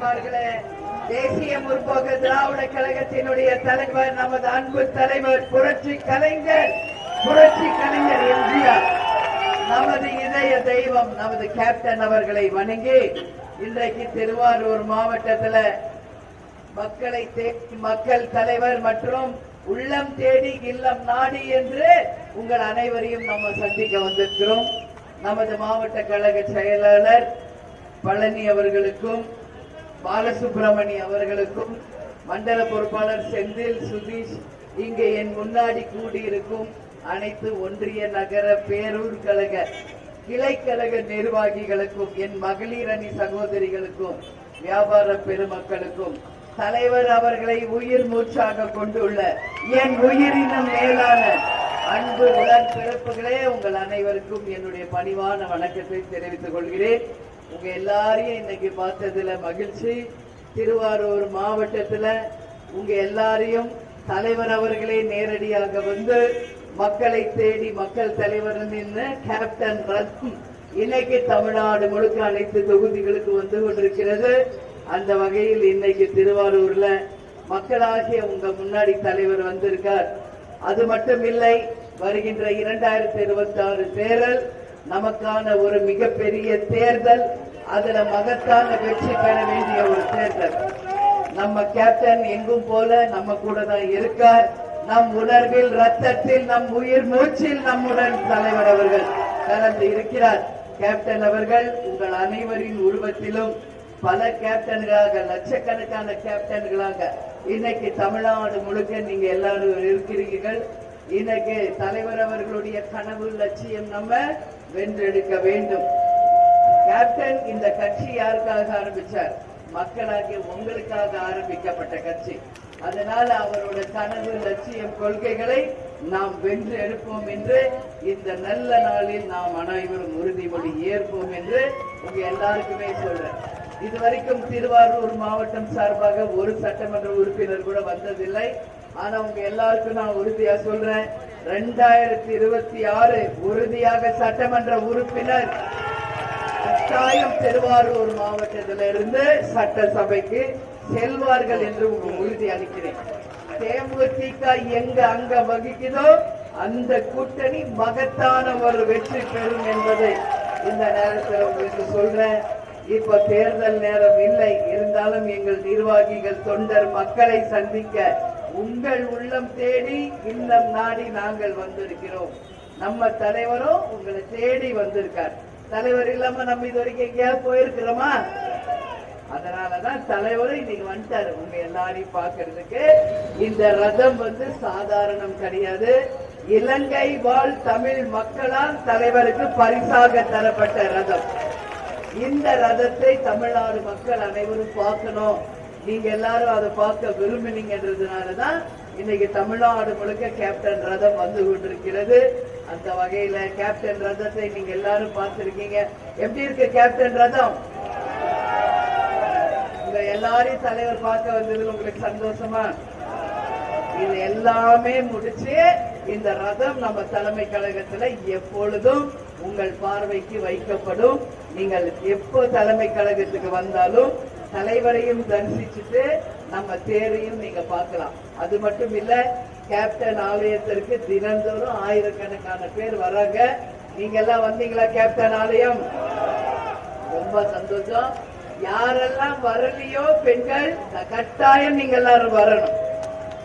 தாய்மார்களே, தேசிய முற்போக்கு திராவிட கழகத்தினுடைய தலைவர், நமது அன்பு தலைவர் புரட்சி கலைஞர் எம்ஜிஆர், நமது இதய தெய்வம், நமது கேப்டன் அவர்களை வணங்கி இன்றைக்கு திருவாரூர் மாவட்டத்தில் மக்கள் தலைவர் மற்றும் உள்ளம் தேடி இல்லம் நாடி என்று உங்கள் அனைவரையும் நம்ம சந்திக்க வந்திருக்கிறோம். நமது மாவட்ட கழக செயலாளர் பழனி அவர்களுக்கும், பாலசுப்ரமணி அவர்களுக்கும், மண்டல பொறுப்பாளர் செந்தில் சுதீஷ், இங்கே என் முன்னாடி கூடியிருக்கும் அனைத்து ஒன்றிய நகர பேரூர் கழக கிளைக்கழக நிர்வாகிகளுக்கும், என் மகளிர் அணி சகோதரிகளுக்கும், வியாபார பெருமக்களுக்கும், தலைவர் அவர்களை உயிர் மூச்சாக கொண்டுள்ள என் உயிரினும் மேலான அன்பு உடன்பிறப்புகளே, உங்கள் அனைவருக்கும் என்னுடைய பணிவான வணக்கத்தை தெரிவித்துக் கொள்கிறேன். உங்க எல்லாரையும் இன்னைக்கு பார்த்ததுல மகிழ்ச்சி. திருவாரூர் மாவட்டத்துல உங்க எல்லாரையும் தலைவர் அவர்களே நேரடியாக வந்து மக்களை தேடி மக்கள் தலைவர் நின்று கேப்டன் ரத்தம் இன்னைக்கு தமிழ்நாடு முழுக்க அனைத்து தொகுதிகளுக்கு வந்து கொண்டிருக்கிறது. அந்த வகையில் இன்னைக்கு திருவாரூர்ல மக்களாகிய உங்க முன்னாடி தலைவர் வந்திருக்கார். அது மட்டும் இல்லை, வருகின்ற 2026 தேர்தல் நமக்கான ஒரு மிகப்பெரிய தேர்தல். அதுல மகத்தான வெற்றி பெற வேண்டிய ஒரு தேர்தல். நம்ம கேப்டன் எங்கும் போல நம்ம கூட தான் இருக்கார். நம் உணர்வில், ரத்தத்தில், நம் உயிர் மூச்சில் நம்முடன் தலைவர் அவர்கள் கலந்து இருக்கிறார். கேப்டன் அவர்கள் உங்கள் அனைவரின் உருவத்திலும் பல கேப்டன்களாக, லட்சக்கணக்கான கேப்டன்களாக இன்னைக்கு தமிழ்நாடு முழுக்க நீங்க எல்லாரும் இருக்கிறீர்கள். இன்னைக்கு தலைவர் அவர்களுடைய கனவு லட்சியம் நம்ம வென்றெடுக்க வேண்டும். கேப்டன் இந்த கட்சி யாருக்காக ஆரம்பிச்சார்? மக்களாகிய உங்களுக்காக ஆரம்பிக்கப்பட்ட கட்சி. அதனால அவரோட கனவு லட்சியம் கொள்கைகளை நாம் வென்று எடுப்போம் என்று இந்த நல்ல நாளில் நாம் அனைவரும் உறுதிமொழி ஏற்போம் என்று உங்க எல்லாருக்குமே சொல்றேன். இதுவரைக்கும் திருவாரூர் மாவட்டம் சார்பாக ஒரு சட்டமன்ற உறுப்பினர் கூட வந்ததில்லை. ஆனா உங்க எல்லாருக்கும் நான் உறுதியா சொல்றேன், 2026 உறுதியாக சட்டமன்ற உறுப்பினர் கட்டாயம் திருவாரூர் மாவட்டத்திலிருந்து சட்டசபைக்கு செல்வார்கள் என்று உறுதி அளிக்கிறேன். தேமுதிக எங்க அங்க வகிக்குதோ அந்த கூட்டணி மகத்தான ஒரு வெற்றி பெறும் என்பதை இந்த நேரத்தில் உங்களுக்கு சொல்றேன். இப்ப தேர்தல் நேரம் இல்லை, இருந்தாலும் எங்கள் நிர்வாகிகள், தொண்டர் மக்களை சந்திக்க உங்கள் உள்ளம் தேடி இல்லம் நாடி நாங்கள் வந்திருக்கிறோம். நம்ம தலைவரும் உங்களை தேடி வந்திருக்கார். தலைவர் இல்லாம நம்ம இது வரைக்கும் எங்கேயாவது போயிருக்கிறோமா? அதனாலதான் தலைவரும் இன்னைக்கு வந்துட்டாரு உங்க எல்லாரையும் பாக்குறதுக்கு. இந்த ரதம் சாதாரணம் கிடையாது. இலங்கை வாழ் தமிழ் மக்களால் தலைவருக்கு பரிசாக தரப்பட்ட ரதம். இந்த ரதத்தை தமிழ்நாடு மக்கள் அனைவரும் பார்க்கணும். நீங்க எல்லாரும் அதை பார்க்க விரும்பினீங்கன்றதுனாலதான் இன்னைக்கு தமிழ்நாடு முழுக்க கேப்டன் ரதம் வந்து கொண்டிருக்கிறது. அந்த வகையில கேப்டன் ரதத்தை நீங்க எல்லாரும் பார்த்திருக்கீங்க. எப்படி இருக்கு கேப்டன் ரதம்? உங்க எல்லாரையும் தலைவர் பார்க்க வந்ததுல உங்களுக்கு சந்தோஷமா? இது எல்லாமே முடிச்சு இந்த ரதம் நம்ம தலைமை கழகத்துல எப்பொழுதும் உங்கள் பார்வைக்கு வைக்கப்படும். நீங்கள் எப்போ தலைமை கழகத்துக்கு வந்தாலும் தலைவரையும் தரிசிச்சுட்டு நம்ம தேரையும் நீங்க பார்க்கலாம். அது மட்டும் இல்ல, கேப்டன் ஆலயத்திற்கு தினந்தோறும் ஆயிரக்கணக்கான பேர் வராங்க. நீங்க எல்லாம் வந்தீங்களா கேப்டன் ஆலயம்? ரொம்ப சந்தோஷம். யாரெல்லாம் வரலையோ பெண்கள், கட்டாயம் நீங்க எல்லாரும் வரணும்.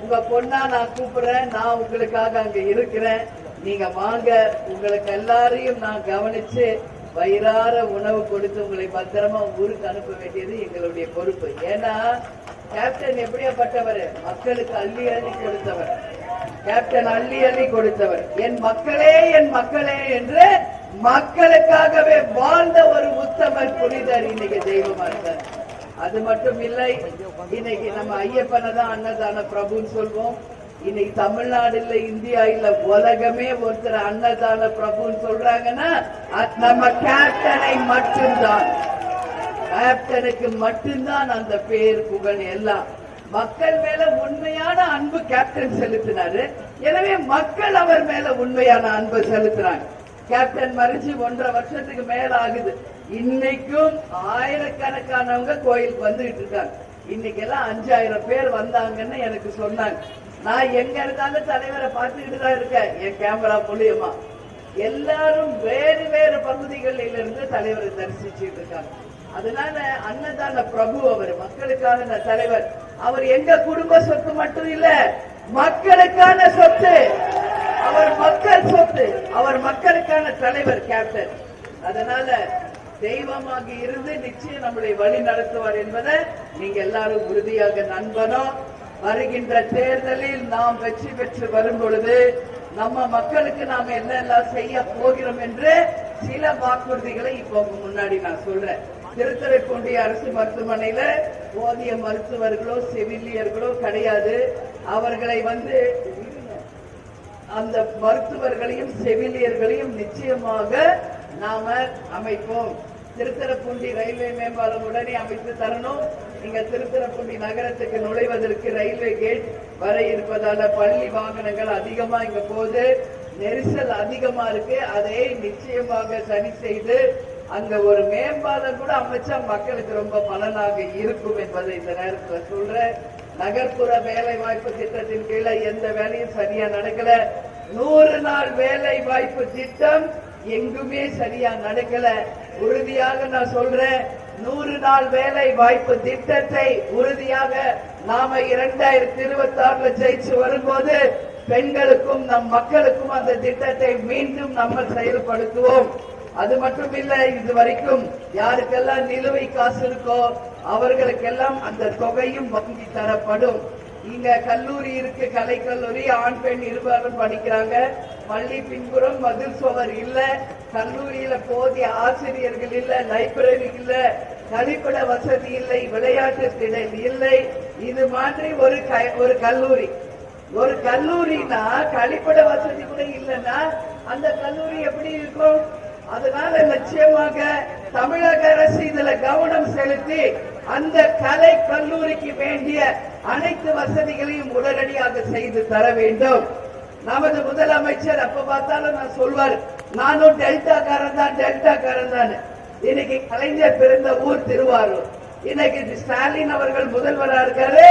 உங்க பொண்ணா நான் கூப்பிடுறேன். நான் உங்களுக்காக அங்க இருக்கிறேன். நீங்க வாங்க. உங்களுக்கு எல்லாரையும் நான் கவனிச்சு வயிறார உணவு கொடுத்து உங்களை பத்திரமா ஊருக்கு அனுப்ப வேண்டியது எங்களுடைய பொறுப்பு. ஏன்னா கேப்டன் எப்படியாப்பட்டவர்? மக்களுக்கு அள்ளி அள்ளி கொடுத்தவர். கேப்டன் அள்ளி அள்ளி கொடுத்தவர். என் மக்களே என்று மக்களுக்காகவே வாழ்ந்த ஒரு உத்தமர், புனிதர், இன்னைக்கு தெய்வமா இருக்கார். அது மட்டும் இல்லை, இன்னைக்கு நம்ம ஐயப்பனை தான் அன்னதான பிரபுன்னு சொல்வோம். இன்னைக்கு தமிழ்நாடு இல்ல, இந்தியா இல்ல, உலகமே ஒருத்தர் அன்னதான பிரபுன்னு சொல்றாங்கன்னா நம்ம கேப்டனை மட்டும்தான். கேப்டனுக்கு மட்டும்தான் அந்த பேர், புகழ் எல்லாம். மக்கள் மேல உண்மையான அன்பு கேப்டன் செலுத்தினாரு. எனவே மக்கள் அவர் மேல உண்மையான அன்பு செலுத்துறாங்க. கேப்டன் மறைஞ்சு 1.5 வருஷத்துக்கு மேல ஆகுது. இன்னைக்கும் ஆயிரக்கணக்கானவங்க கோயிலுக்கு வந்துகிட்டு இருக்காங்க. இன்னைக்கு எல்லாம் 5000 பேர் வந்தாங்கன்னு எனக்கு சொன்னாங்க. நான் எங்க இருந்தாலும் தலைவரை பார்த்துக்கிட்டு தான் இருக்கேன் என் கேமரா மூலியமா. எல்லாரும் வேறு வேறு பகுதிகளில் இருந்து தலைவரை தரிசிச்சுட்டு இருக்காங்க. அதனால அன்னதான பிரபு அவர் மக்களுக்கான தலைவர். அவர் எங்க குடும்ப சொத்து மட்டும் இல்ல, மக்களுக்கான சொத்து. அவர் மக்கள் சொத்து. அவர் மக்களுக்கான தலைவர் கேப்டன். அதனால தெய்வமாக இருந்து நிச்சயம் நம்மளை வழி நடத்துவார் என்பதை நீங்க எல்லாரும் உறுதியாக நம்பணும். வருகின்ற தேர்தலில் நாம் வெற்றி பெற்று வரும் பொழுது நம்ம மக்களுக்கு நாம என்னெல்லாம் செய்ய போகிறோம் என்று சில வாக்குறுதிகளை இப்போ முன்னாடி நான் சொல்றேன். திருத்துறைப்பூண்டி அரசு மருத்துவமனையில போதிய மருத்துவர்களோ செவிலியர்களோ கிடையாது. அவர்களை அந்த மருத்துவர்களையும் செவிலியர்களையும் நிச்சயமாக நாம அமைப்போம். திருத்துறைப்பூண்டி ரயில்வே மேம்பாலம் உடனே அமைத்து தரணும். இங்க திருத்துறைப்பூண்டி நகரத்துக்கு நுழைவதற்கு ரயில்வே கேட் வர இருப்பதால பள்ளி வாகனங்கள் அதிகமா இங்க போகுது, நெரிசல் அதிகமா இருக்கு. அதை நிச்சயமாக சரி செய்து அங்க ஒரு மேம்பாலம் கூட அமைச்சா மக்களுக்கு ரொம்ப பலனாக இருக்கும் என்பதை இந்த நேரத்தில் சொல்றேன். நகர்ப்புற வேலை வாய்ப்பு திட்டத்தின் கீழே எந்த வேலையும் சரியா நடக்கல. 100 நாள் வேலை வாய்ப்பு திட்டம் எங்குமே சரியா நடக்கல. உறுதியாக நான் சொல்றேன், 100 நாள் வேலை வாய்ப்பு திட்டத்தை உறுதியாக நாம 2026 ஜெயிச்சு வரும்போது பெண்களுக்கும் நம் மக்களுக்கும் அந்த திட்டத்தை மீண்டும் நம்ம செயல்படுத்துவோம். அது மட்டும் இல்ல, இதுவரைக்கும் யாருக்கெல்லாம் நிலுவை காசு இருக்கோ அவர்களுக்கெல்லாம் அந்த தொகையும் வங்கி தரப்படும். இங்க கல்லூரி இருக்கு, கலை கல்லூரி, ஆண் பெண் இருவரும் படிக்கிறாங்க. பள்ளி பின்புறம் மதில் சுவர் இல்ல, கல்லூரியில போதிய ஆசிரியர்கள் இல்ல, லைப்ரரி இல்ல, கழிப்பிட வசதி இல்லை, விளையாட்டு திடல் இல்லை. இது மாதிரி ஒரு கல்லூரினா கழிப்பிட வசதி கூட இல்லைன்னா அந்த கல்லூரி எப்படி இருக்கும்? அதனால நிச்சயமாக தமிழக அரசு இதுல கவனம் செலுத்தி அந்த கலை கல்லூரிக்கு வேண்டிய அனைத்து வசதிகளையும் உடனடியாக செய்து தர வேண்டும். நமது முதலமைச்சர் அப்ப பார்த்தாலும் நான் சொல்வார், நானும் டெல்டாக்காரன் தான். இன்னைக்கு கலைஞர் பிறந்த ஊர் திருவாரூர். இன்னைக்கு ஸ்டாலின் அவர்கள் முதல்வராக இருக்காரு,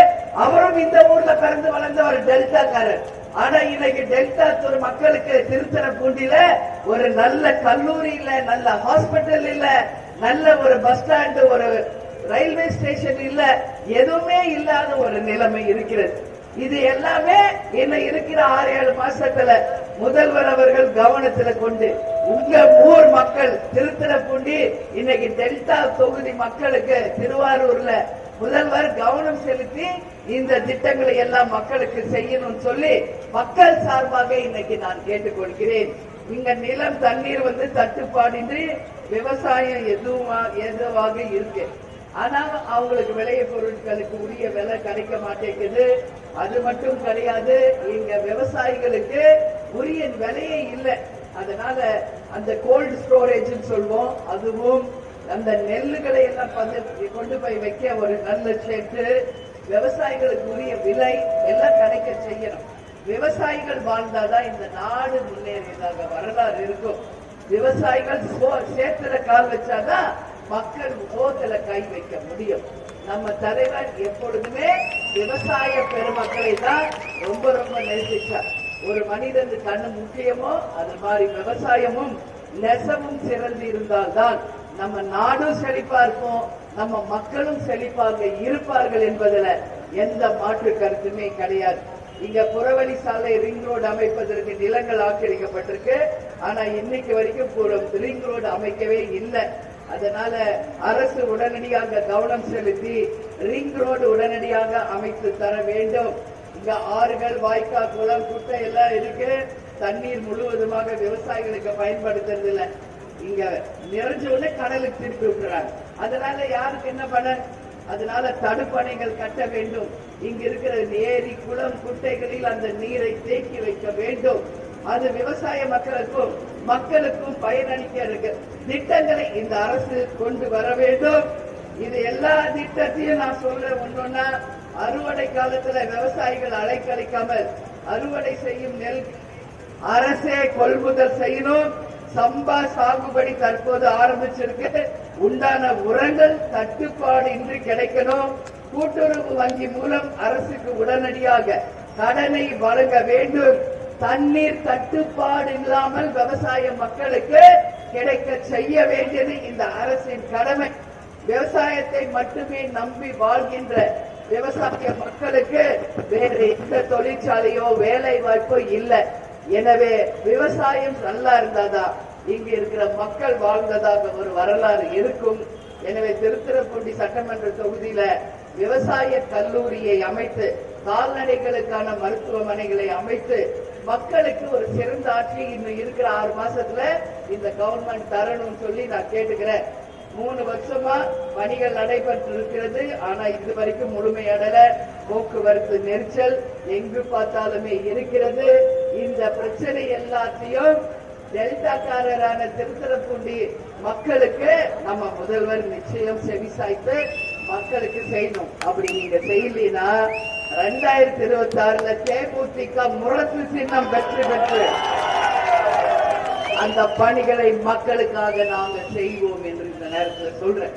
அவரும் இந்த ஊர்ல பிறந்து வளர்ந்தவர் டெல்டாக்காரர். ஆனா இன்னைக்கு டெல்டா மக்களுக்கு திருத்துறைப்பூண்டியில ஒரு நல்ல கல்லூரி இல்ல, நல்ல ஹாஸ்பிட்டல் இல்ல, நல்ல ஒரு பஸ் ஸ்டாண்ட், ஒரு ரயில்வே ஸ்டேஷன் இல்ல, எதுவுமே இல்லாத ஒரு நிலைமை இருக்கிறது. இது எல்லாமே என்ன இருக்கிற 6-7 மாசத்துல முதல்வர் அவர்கள் கவனத்துல கொண்டு உங்க ஊர் மக்கள் திருத்துறைப்பூண்டி இன்னைக்கு டெல்டா தொகுதி மக்களுக்கு திருவாரூர்ல முதல்வர் கவனம் செலுத்தி இந்த திட்டங்களை எல்லாம் மக்களுக்கு செய்யணும் சொல்லி மக்கள் சார்பாக இன்னைக்கு நான் கேட்டுக்கொள்கிறேன். இங்க நிலம் தண்ணீர் தட்டுப்பாடின்றி விவசாயம் எதுவாக இருக்கு. ஆனா அவங்களுக்கு விளைய பொருட்களுக்கு உரிய விலை கிடைக்க மாட்டேங்குது. அது மட்டும் கிடையாது, இங்க விவசாயிகளுக்கு உரிய விலையே இல்லை. அதனால அந்த கோல்டு ஸ்டோரேஜ் சொல்வோம், அதுவும் அந்த நெல்லுகளை எல்லாம் கொண்டு போய் வைக்க ஒரு நல்ல ஷெட்டு, விவசாயிகளுக்கு உரிய விலை எல்லாம் கிடைக்க செய்யணும். விவசாயிகள் வாழ்ந்தாதான் இந்த நாடு முன்னேறியதாக வரலாறு இருக்கும். விவசாயிகள் சேத்துல கால் வச்சாதான் மக்கள் ஓத்துல கை வைக்க முடியும். நம்ம தலைவர் எப்பொழுதுமே விவசாய பெருமக்களை தான் ரொம்ப ரொம்ப நேசிச்சார். ஒரு மனிதனுக்கு கண்ணு முக்கியமோ அது மாதிரி விவசாயமும் நெசவும் சிறந்து இருந்தால்தான் நம்ம நாடும் செழிப்பா இருக்கும், நம்ம மக்களும் செழிப்பாக இருப்பார்கள் என்பதுல எந்த மாற்று கருத்துமே கிடையாது. இங்க புறவழி சாலை ரிங் ரோடு அமைப்பதற்கு நிலங்கள் ஆக்கிரமிக்கப்பட்டிருக்கு. ஆனா இன்னைக்கு வரைக்கும் ரிங் ரோடு அமைக்கவே இல்லை. அதனால அரசு உடனடியாக கவனம் செலுத்தி ரிங் ரோடு உடனடியாக அமைத்து தர வேண்டும். இங்க ஆறுகள், வாய்க்கா, குளம், குட்டை எல்லாம் இருக்கு. தண்ணீர் முழுவதுமாக விவசாயிகளுக்கு பயன்படுத்துறது இல்லை. இங்க நிறைஞ்ச உடனே கடலுக்கு திருப்பி விட்டுறாங்க. அதனால யாருக்கு என்ன பண்ண? அதனால தடுப்பணைகள் கட்ட வேண்டும். இங்க இருக்கிற ஏரி, குளம், குட்டைகளில் அந்த நீரை தேக்கி வைக்க வேண்டும். அது விவசாய மக்களுக்கும் பயனளிக்க இருக்கு திட்டங்களை இந்த அரசு கொண்டு வர வேண்டும். இது எல்லா திட்டத்தையும் நான் சொல்றேன். ஒன்னொன்னா, அறுவடை காலத்துல விவசாயிகள் அலைக்கழிக்காமல் அறுவடை செய்யும் நெல் அரசே கொள்முதல் செய்யணும். சம்பா சாகுபடி தற்போது ஆரம்பிச்சிருக்கு. உண்டான உரங்கள் தட்டுப்பாடு இன்றி கிடைக்கணும். கூட்டுறவு வங்கி மூலம் அரசுக்கு உடனடியாக கடனை வழங்க வேண்டும். தண்ணீர் தட்டுப்பாடு இல்லாமல் விவசாய மக்களுக்கு கிடைக்க செய்ய வேண்டியது இந்த அரசின் கடமை. விவசாயத்தை மட்டுமே நம்பி வாழ்கின்ற விவசாய மக்களுக்கு வேறு எந்த தொழிற்சாலையோ வேலை வாய்ப்போ இல்லை. எனவே விவசாயம் நல்லா இருந்தாதான் இங்க இருக்கிற மக்கள் வாழ்ந்ததாக ஒரு வரலாறு இருக்கும். எனவே திருத்துறைப்பூண்டி சட்டமன்ற தொகுதியில விவசாய கல்லூரியை அமைத்து கால்நடைகளுக்கான மருத்துவமனைகளை அமைத்து மக்களுக்கு ஒரு சிறந்த ஆட்சி இன்னும் இருக்கிற 6 மாசத்துல இந்த கவர்மெண்ட் தரணும்னு சொல்லி நான் கேட்டுக்கிறேன். 3 வருஷமா பணிகள் நடைபெற்று இருக்கிறது. ஆனா இது வரைக்கும் முழுமையடல. போக்குவரத்து நெரிசல் எங்கு பார்த்தாலுமே இருக்கிறது. இந்த பிரச்சனை எல்லாத்தையும் டெல்டாக்காரரான திருத்துறைப்பூண்டி மக்களுக்கு நம்ம முதல்வர் நிச்சயம் செவிசாய்த்து மக்களுக்கு செய்யணும். அப்படி நீங்க செய்யலனா 2026 தேமுதிக முரசு சின்னம் வெற்றி பெற்று அந்த பணிகளை மக்களுக்காக நாங்க செய்வோம் என்று இந்த நேரத்தில் சொல்றேன்.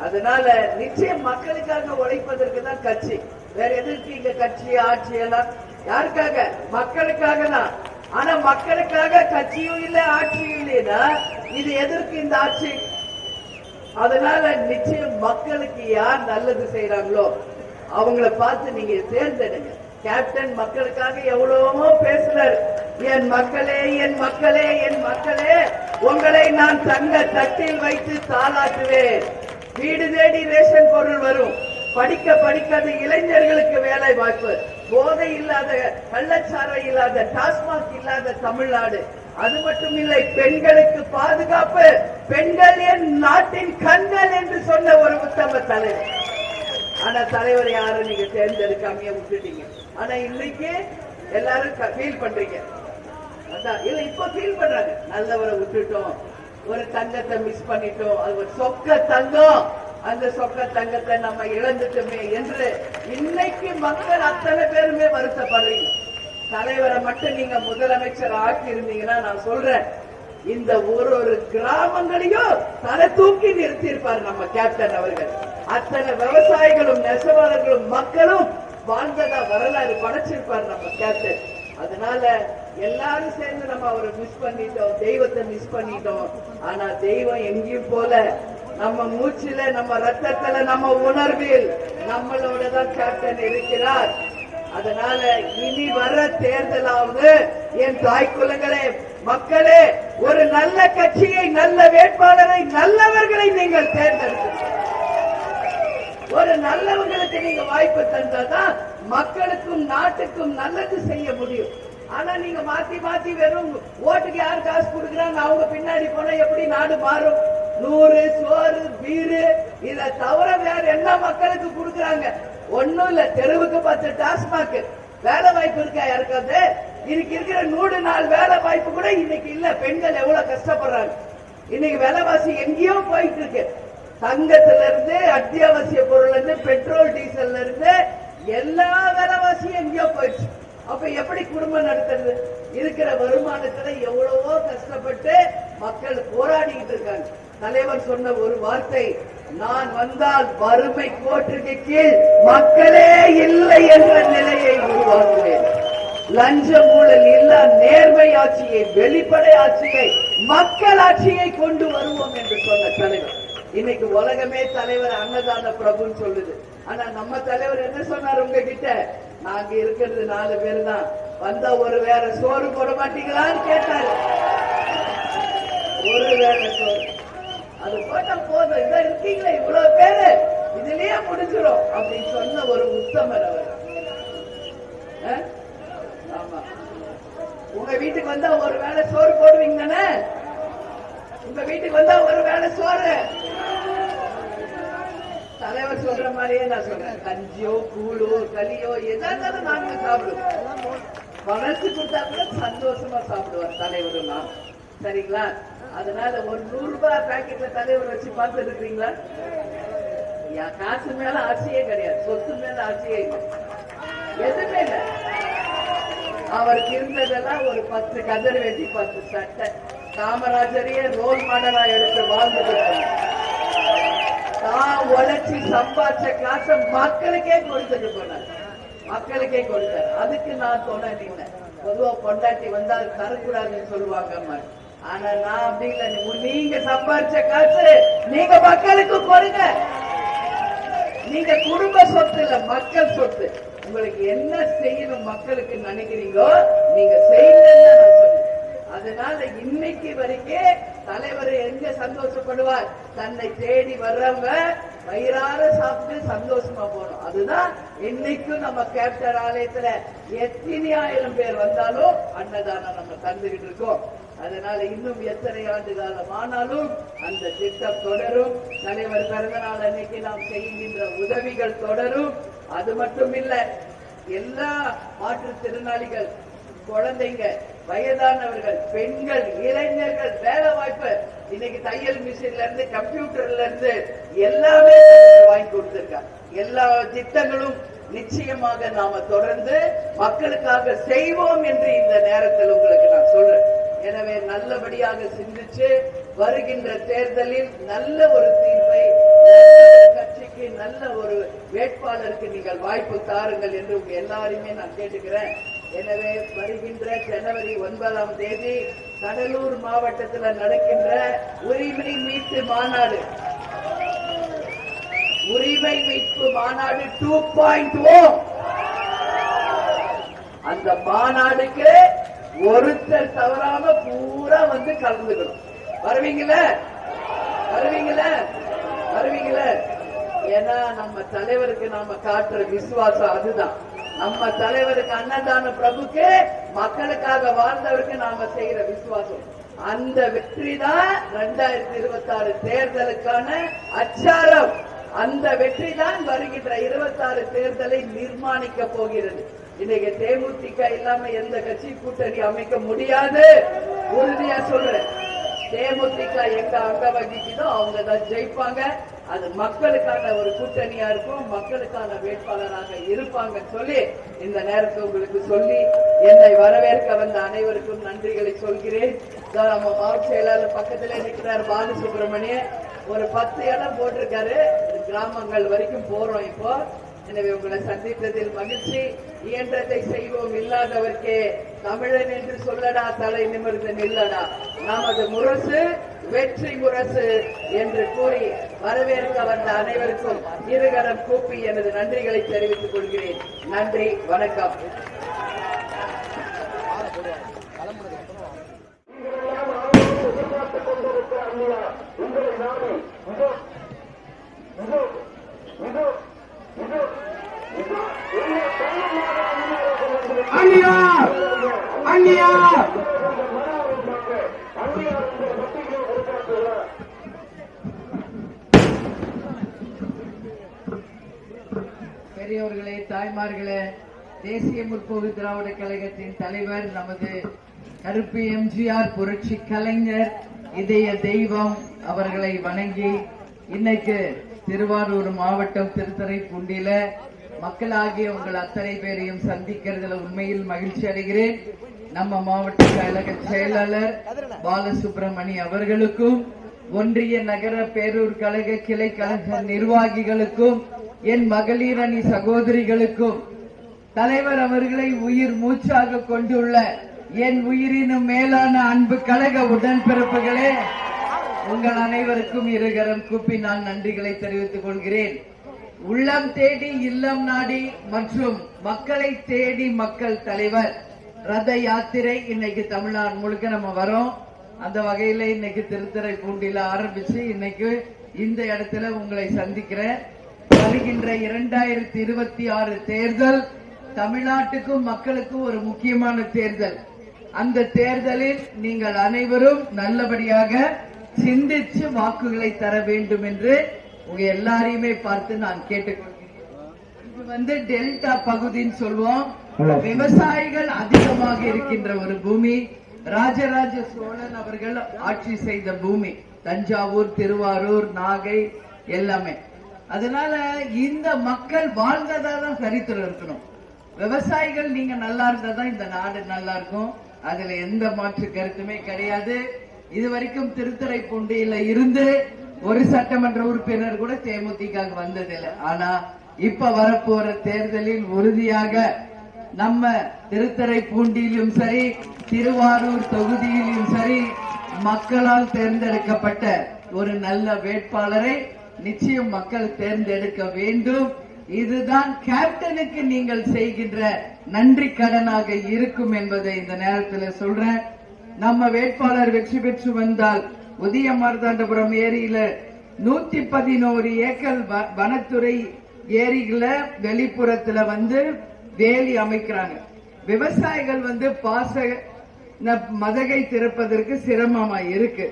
அதனால நிச்சயம் மக்களுக்காக உழைப்பதற்கு தான் கட்சி. வேற எதுக்கு இங்க கட்சி ஆட்சி எல்லாம்? யாருக்காக? மக்களுக்காக தான். ஆனா மக்களுக்காக கட்சியும் இல்லை ஆட்சியும் இல்லைன்னா இது எதற்கு இந்த ஆட்சி? அதனால நிச்சயம் மக்களுக்கு யார் நல்லது செய்யறாங்களோ அவங்கள பார்த்து நீங்க தேர்ந்தெடுங்க. கேப்டன் மக்களுக்காக எவ்வளவோ பேசுறாரு. என் மக்களே, என் மக்களே, என் மக்களே, உங்களை நான் தங்க தட்டில் வைத்து தாளாட்டுவேன். வீடு தேடி ரேஷன் பொருள் வரும். படிக்க படிக்காத இளைஞர்களுக்கு வேலை வாய்ப்பு. போதை இல்லாத, கள்ளச்சாரம் இல்லாத, டாஸ்மாக் இல்லாத தமிழ்நாடு. அது மட்டும் இல்லை, பெண்களுக்கு பாதுகாப்பு. பெண்கள் என் நாட்டின் கண்கள் என்று சொன்ன ஒரு உத்தம தலைவர். ஆனா தலைவர் யாரும் நீங்க தேர்ந்தெடுக்காமைய விட்டுட்டீங்க. ஆனா இன்னைக்கு எல்லாரும் ஃபீல் பண்றீங்க. அதான் இல்ல, இப்ப ஃபீல் பண்றாங்க. நல்லவரை விட்டுட்டோம், ஒரு தங்கத்தை மிஸ் பண்ணிட்டோம், அது ஒரு சொக்க தங்கம், அந்த சொக்க தங்கத்தை நம்ம இழந்துட்டோமே என்று இன்னைக்கு மக்கள் அத்தனை பேருமே வருத்தப்படுறீங்க. தலைவரை மட்டும் நீங்க முதலமைச்சர் ஆக்கி இருந்தீங்கன்னா நான் சொல்றேன், இந்த ஒரு கிராமங்களையும் தலை தூக்கி நிறுத்தி இருப்பார் நம்ம கேப்டன் அவர்கள். அத்தனை விவசாயிகளும் நெசவாளர்களும் மக்களும் வாழ்ந்ததா வரலாறு படைச்சிருப்பார் நம்ம கேப்டன். அதனால எல்லாரும் சேர்ந்து நம்ம அவரை மிஸ் பண்ணிட்டோம், தெய்வத்தை மிஸ் பண்ணிட்டோம். ஆனா தெய்வம் எங்கேயும் போல நம்ம மூச்சில, நம்ம ரத்தத்துல, நம்ம உணர்வில் நம்மளோட தான் கேப்டன் இருக்கிறார். அதனால இனி வர தேர்தலாவது என் தாய் குலங்களே, மக்களே, ஒரு நல்ல கட்சியை, நல்ல வேட்பாளரை, நல்லவர்களை நீங்கள் தேர்ந்தெடுக்க. ஒரு நல்லவங்களுக்கு நீங்க வாய்ப்பு தந்தாதான் மக்களுக்கும் நாட்டுக்கும் நல்லது செய்ய முடியும். ஆனா நீங்க மாத்தி மாத்தி வெறும் ஓட்டுக்கு யார் காசு கொடுக்குறாங்க அவங்க பின்னாடி போனா எப்படி நாடு மாறும்? 100 சோறு பீரு இதை தவிர வேற என்ன மக்களுக்கு கொடுக்குறாங்க? ஒன்னும் இல்ல. தெருவுக்கு 10 டாஸ்மாக். வேலை வாய்ப்பு இருக்கா யாருக்காவது? இன்னைக்கு இருக்கிற 100 நாள் வேலை வாய்ப்பு கூட இன்னைக்கு இல்ல. பெண்கள் எவ்வளவு கஷ்டப்படுறாங்க. இன்னைக்கு விலைவாசி எங்கேயோ போயிட்டு இருக்கு. தங்கத்துல இருந்து, அத்தியாவசிய பொருள் இருந்து, பெட்ரோல் டீசல்ல இருந்து எல்லா விலைவாசியும் எங்கேயோ போயிடுச்சு. அப்ப எப்படி குடும்பம் நடத்துறது? இருக்கிற வருமானத்துல எவ்வளவோ கஷ்டப்பட்டு மக்கள் போராடிட்டு இருக்காங்க. தலைவர் சொன்ன ஒரு வார்த்தை, நான் வந்தால் வறுமை கோட்டுக்கு கீழ் மக்களே இல்லை என்ற நிலையை உருவாக்குவேன். லஞ்ச ஊழல் இல்ல நேர்மை ஆட்சியை, வெளிப்படை ஆட்சியை, மக்கள் ஆட்சியை கொண்டு வருவோம் என்று சொன்ன தலைவர். இன்னைக்கு உலகமே தலைவர் அன்னதான பிரபுன்னு சொல்லுது. ஆனா நம்ம தலைவர் என்ன சொன்னார் உங்ககிட்ட? நாங்க இருக்கிறது 4 பேர் தான், வந்தா ஒரு வேற சோறு போட மாட்டீங்களான்னு கேட்டாரு. ஒரு வேற சோறு அது போட்டா போதும், இதான் இருக்கீங்களே இவ்வளவு பேரு, இதுலயே முடிஞ்சிடும் அப்படின்னு சொன்ன ஒரு உத்தமர் அவர். ஆமா, உங்க வீட்டுக்கு வந்தா ஒரு வேளை சோறு போடுவீங்க தானே? உங்க வீட்டுக்கு வந்தா ஒரு வேளை சோறு. தலைவர் சொல்ற மாதிரியே நான் சொல்றேன், கஞ்சியோ கூழோ களியோ ஏதாவது நாங்க சாப்பிடுவோம். மனசு கொடுத்தா கூட சந்தோஷமா சாப்பிடுவார் தலைவரும் நான். சரிங்களா? அதனால ஒரு 100 ரூபாய் பாக்கெட்ல தலைவர் வச்சு பார்த்து இருக்கிறீங்களா? காசு மேல ஆசையே கிடையாது, சொத்து மேல ஆசையே இல்லை, எதுவுமே இல்லை. அவருக்கு இருந்ததெல்லாம் ஒரு 10 கதர் வெட்டி, 10 சட்டை, காமராஜரையே ரோல் மாடலா எடுத்து வாழ்ந்துட்டு தான் உழைச்சி சம்பாதிச்ச காசை மக்களுக்கே கொடுத்துட்டு போனார். மக்களுக்கே கொடுத்தார். அதுக்கு நான் சொன்ன பொதுவா பொண்டாட்டி வந்தா அது தரக்கூடாதுன்னு சொல்லுவாங்க. ஆனா நான் அப்படி இல்லை. நீங்க சம்பாதிச்ச காசு நீங்க மக்களுக்கு கொடுங்க. நீங்க குடும்ப சொத்து இல்ல, மக்கள் சொத்து. உங்களுக்கு என்ன செய்யணும் மக்களுக்கு நினைக்கிறீங்களோ நீங்க செய்யுங்க. அதனால இன்னைக்கு வரைக்கும் தலைவர் எங்க சந்தோஷப்படுவார்? தன்னை தேடி வர்றவங்க வயிறார சாப்பிட்டு சந்தோஷமா போகணும். அதுதான் இன்னைக்கும் நம்ம கேப்டர் ஆலயத்துல எத்தனை ஆயிரம் பேர் வந்தாலும் அன்னதானம் நம்ம தந்துகிட்டு இருக்கோம். அதனால இன்னும் எத்தனை ஆண்டு காலம் ஆனாலும் அந்த திட்டம் தொடரும். தலைவர் பிறந்த நாள் அன்னைக்கு நாம் செய்கின்ற உதவிகள் தொடரும். அது மட்டும் இல்ல, எல்லா மாற்றுத்திறனாளிகள், குழந்தைங்க, வயதானவர்கள், பெண்கள், இளைஞர்கள் வேலை வாய்ப்பு இன்னைக்கு தையல் மிஷின்ல இருந்து கம்ப்யூட்டர்ல இருந்து எல்லாமே வாங்கி கொடுத்திருக்காங்க. எல்லா திட்டங்களும் நிச்சயமாக நாம தொடர்ந்து மக்களுக்காக செய்வோம் என்று இந்த நேரத்தில் உங்களுக்கு நான் சொல்றேன். எனவே நல்லபடியாக சிந்திச்சு வருகின்ற தேர்தலில் நல்ல ஒரு தீர்வை, கட்சிக்கு நல்ல ஒரு வேட்பாளருக்கு நீங்கள் வாய்ப்பு தாருங்கள் என்று உங்க எல்லாருமே நான் கேட்டுக்கிறேன். எனவே வருகின்ற ஜனவரி 9ஆம் தேதி கடலூர் மாவட்டத்தில் நடக்கின்ற உரிமை மீட்பு மாநாடு, உரிமை மீட்பு மாநாடு 2.0, அந்த மாநாடுக்கு ஒருத்தர் தவறாம பூரா வந்து கலந்துக்கணும். வருவீங்கள? வருவீங்கள? வருவீங்கள? ஏன்னா நம்ம தலைவருக்கு நாம காட்டுற விசுவாசம் அதுதான். நம்ம தலைவருக்கு அன்னதான பிரபுக்கு மக்களுக்காக வாழ்ந்தவருக்கு நாம செய்யற விசுவாசம். அந்த வெற்றி தான் 2026 தேர்தலுக்கான அச்சாரம். அந்த வெற்றி தான் வருகின்ற 26 தேர்தலை நிர்மாணிக்க போகிறது. இன்னைக்கு தேமுதிக இல்லாம எந்த கட்சி கூட்டணி அமைக்க முடியாது. உறுதியா சொல்றேன். தேமுதிக எங்க அங்க வகிக்குதோ அவங்க தான் ஜெயிப்பாங்க. அது மக்களுக்கான ஒரு கூட்டணியா இருக்கும், மக்களுக்கான வேட்பாளராக இருப்பாங்க சொல்லி இந்த நேரத்தை உங்களுக்கு சொல்லி என்னை வரவேற்க வந்த அனைவருக்கும் நன்றிகளை சொல்கிறேன். நம்ம மாவட்ட செயலாளர் பக்கத்துல நிற்கிறார் பாலசுப்ரமணியன். ஒரு 10 இடம் போட்டிருக்காரு. கிராமங்கள் வரைக்கும் போறோம் இப்போ. எனவே உங்களை சந்தித்ததில் மகிழ்ச்சி. இயன்றதை செய்வோம், இல்லாதவர்க்கே தமிழன் என்று சொல்லடா, தலை நிமிர்ந்து நில்லடா, நமது முரசு வெற்றி முரசு என்று கூறி வரவேற்க வந்த அனைவருக்கும் இருகரம் கூப்பி எனது நன்றிகளை தெரிவித்துக் கொள்கிறேன். நன்றி, வணக்கம். பெரியவர்களே, தாய்மார்களே, தேசிய முற்போக்கு திராவிட கழகத்தின் தலைவர் நமது கருப்பு எம்ஜிஆர் புரட்சி கலைஞர் இதய தெய்வம் அவர்களை வணங்கி இன்னைக்கு திருவாரூர் மாவட்டம் திருத்துறைப்பூண்டியில மக்களாகிய உங்கள் அத்தனை பேரையும் சந்திக்கிறதுல உண்மையில் மகிழ்ச்சி அடைகிறேன். நம்ம மாவட்ட கழக செயலாளர் பாலசுப்ரமணி அவர்களுக்கும், ஒன்றிய நகர பேரூர் கழக கிளை கழக நிர்வாகிகளுக்கும், என் மகளிர் அணி சகோதரிகளுக்கும், தலைவர் அவர்களை உயிர் மூச்சாக கொண்டுள்ள என் உயிரினும் மேலான அன்பு கழக உடன்பிறப்புகளே, உங்கள் அனைவருக்கும் இருகரம் கூப்பி நான் நன்றிகளை தெரிவித்துக் கொள்கிறேன். உள்ளம் தேடி இல்லம் நாடி மற்றும் மக்களை தேடி மக்கள் தலைவர் ரத யாத்திரை இன்னைக்கு தமிழ்நாடு முழுக்க நம்ம வரோம். அந்த வகையில இன்னைக்கு திருத்துறைப்பூண்டியில ஆரம்பிச்சு இன்னைக்கு இந்த இடத்துல உங்களை சந்திக்கிறேன். வருகின்ற 2026 தேர்தல் தமிழ்நாட்டுக்கும் மக்களுக்கும் ஒரு முக்கியமான தேர்தல். அந்த தேர்தலில் நீங்கள் அனைவரும் நல்லபடியாக சிந்திச்சு வாக்குகளை தர வேண்டும் என்று உங்க எல்லாரையுமே பார்த்து நான் கேட்டுக்கொள்கிறேன். இது டெல்டா பகுதின்னு சொல்லுவோம். விவசாயிகள் அதிகமாக இருக்கின்ற ஒரு பூமி. ராஜராஜ சோழன் அவர்கள் ஆட்சி செய்த பூமி. தஞ்சாவூர், திருவாரூர், நாகை எல்லாமே. அதனால இந்த மக்கள் வாழ்ந்ததான் சரித்திரம் இருக்கணும். விவசாயிகள் நீங்க நல்லா இருந்தாதான் இந்த நாடு நல்லா இருக்கும். அதுல எந்த மாற்று கருத்துமே கிடையாது. இதுவரைக்கும் திருத்துறைப்பூண்டியில இருந்து ஒரு சட்டமன்ற உறுப்பினர் கூட தேமுதிக வந்ததில்லை. ஆனா இப்ப வரப்போற தேர்தலில் உறுதியாக நம்ம திருத்துறைப்பூண்டியிலும் சரி, திருவாரூர் தொகுதியிலும் சரி, மக்களால் தேர்ந்தெடுக்கப்பட்ட ஒரு நல்ல வேட்பாளரை நிச்சயம் மக்கள் தேர்ந்தெடுக்க வேண்டும். இதுதான் கேப்டனுக்கு நீங்கள் செய்கின்ற நன்றி கடனாக இருக்கும் என்பதை இந்த நேரத்தில் சொல்றேன். நம்ம வேட்பாளர் வெற்றி பெற்று வந்தால் உதய மார்த்தாண்டபுரம் ஏரியில 111 ஏக்கர் வனத்துறை ஏரிகள வெளிப்புறத்துல வேலி அமைக்கிறாங்க. விவசாயிகள் பாச மதகை திறப்பதற்கு சிரமமா இருக்கு.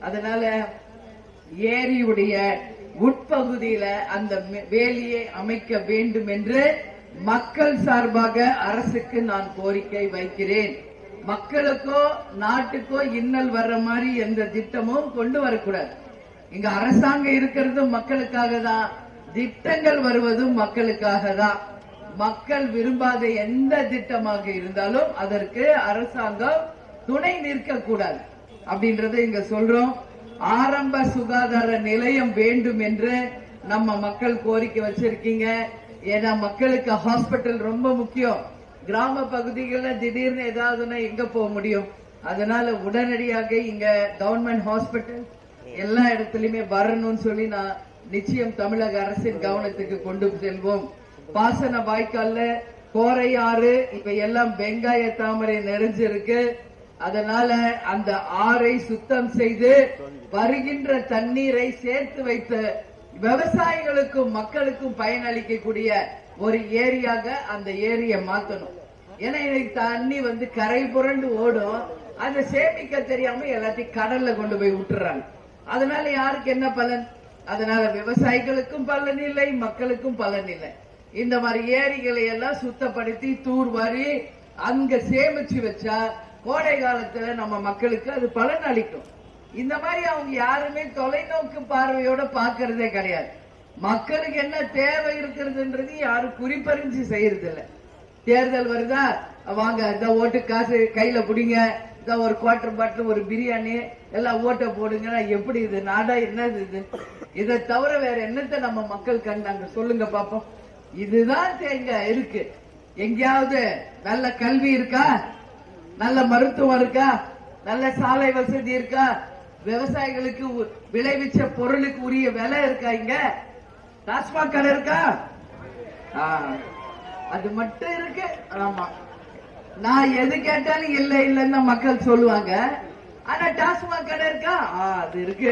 அதனால ஏரியுடைய உட்பகுதியில அந்த வேலியை அமைக்க வேண்டும் என்று மக்கள் சார்பாக அரசுக்கு நான் கோரிக்கை வைக்கிறேன். மக்களுக்கோ நாட்டுக்கோ இன்னல் வர்ற மாதிரி எந்த திட்டமும் கொண்டு வரக்கூடாது. இங்க அரசாங்கம் இருக்கிறது மக்களுக்காக தான், திட்டங்கள் வருவதும் மக்களுக்காக தான். மக்கள் விரும்பாத எந்த திட்டமாக இருந்தாலும் அதற்கு அரசாங்கம் துணை நிற்க கூடாது அப்படின்றத இங்க சொல்றோம். ஆரம்ப சுகாதார நிலையம் வேண்டும் என்று நம்ம மக்கள் கோரிக்கை வச்சிருக்கீங்க. ஏன்னா மக்களுக்கு ஹாஸ்பிட்டல் ரொம்ப முக்கியம். கிராம பகுதிகளில் திடீர்னு ஏதாவதுன்னா எங்க போக முடியும்? அதனால உடனடியாக இங்க கவர்மெண்ட் ஹாஸ்பிட்டல் எல்லா இடத்துலயுமே வரணும்னு சொல்லி நான் நிச்சயம் தமிழக அரசின் கவனத்துக்கு கொண்டு செல்வோம். பாசன வாய்க்கால்ல கோரையாறு இப்ப எல்லாம் வெங்காய தாமரை நிறைஞ்சிருக்கு. அதனால அந்த ஆறை சுத்தம் செய்து வருகின்ற தண்ணீரை சேர்த்து வைத்த விவசாயிகளுக்கும் மக்களுக்கும் பயனளிக்கக்கூடிய ஒரு ஏரியாக அந்த ஏரியை மாத்தணும். ஏன்னா இன்னைக்கு தண்ணி கரை புரண்டு ஓடும், அதை சேமிக்க தெரியாம எல்லாத்தையும் கடல்ல கொண்டு போய் விட்டுறாங்க. அதனால யாருக்கு என்ன பலன்? அதனால விவசாயிகளுக்கும் பலன் இல்லை, மக்களுக்கும் பலன் இல்லை. இந்த மாதிரி ஏரிகளை எல்லாம் சுத்தப்படுத்தி தூர்வாரி அங்க சேமிச்சு வச்சா கோடை காலத்துல நம்ம மக்களுக்கு அது பலன் அளிக்கும். இந்த மாதிரி அவங்க யாருமே தொலைநோக்கு பார்வையோட பாக்குறதே கிடையாது. மக்களுக்கு என்ன தேவை இருக்கிறதுன்றது யாரும் குறிப்பறிஞ்சு செய்யறது இல்ல. தேர்தல் வருதா, வாங்க இந்த ஓட்டு காசு கையில புடிங்க, இந்த ஒரு குவார்டர் பாட்டில் ஒரு பிரியாணி எல்லாம் ஓட்ட போடுங்க. எப்படி இது நாடா? என்னது இது? இதை தவிர வேற என்னத்தை நம்ம மக்கள் கண்டாங்க சொல்லுங்க பாப்போம். இதுதான் இங்க இருக்கு. எங்கேயாவது நல்ல கல்வி இருக்கா? நல்ல மருத்துவம் இருக்கா? நல்ல சாலை வசதி இருக்கா? விவசாயிகளுக்கு விளைவிச்ச பொருளுக்கு உரிய விலை இருக்கா? இங்க டாஸ்மாக் கடை இருக்கா? அது மட்டும் இருக்கு. ஆமா, நான் எது கேட்டாலும் இல்ல இல்லன்னு மக்கள் சொல்லுவாங்க. ஆனா டாஸ்மாக் கடை இருக்கா? அது இருக்கு.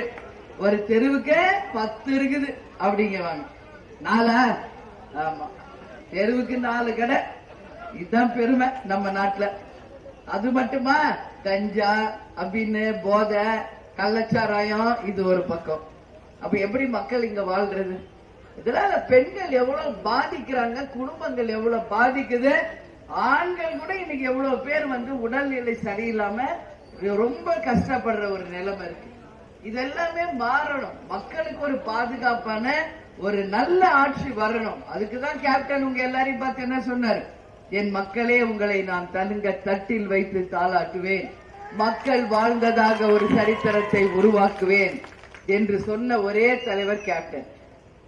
ஒரு தெருவுக்கு 10 இருக்குது அப்படிங்குவாங்க. 4? ஆமா, தெருவுக்கு 4 கடை. இதுதான் பெருமை நம்ம நாட்டுல. அது மட்டுமா? கஞ்சா அப்படின்னு போதை, கள்ளச்சாராயம் இது ஒரு பக்கம். அப்ப எப்படி மக்கள் இங்க வாழ்றது? இதனால பெண்கள் எவ்வளவு பாதிக்கிறாங்க, குடும்பங்கள் எவ்வளவு பாதிக்குது. ஆண்கள் கூட இன்னைக்கு எவ்வளவு பேர் உடல்நிலை சரியில்லாம ரொம்ப கஷ்டப்படுற ஒரு நிலைமை இருக்கு. இதெல்லாமே மாறணும். மக்களுக்கு ஒரு பாதுகாப்பான ஒரு நல்ல ஆட்சி வரணும். அதுக்குதான் கேப்டன் உங்க எல்லாரையும் பார்த்து என்ன சொன்னாரு? என் மக்களே, உங்களை நான் தலுங்க தட்டில் வைத்து தாளாட்டுவேன், மக்கள் வாழ்ந்ததாக ஒரு சரித்திரத்தை உருவாக்குவேன் என்று சொன்ன ஒரே தலைவர் கேப்டன்.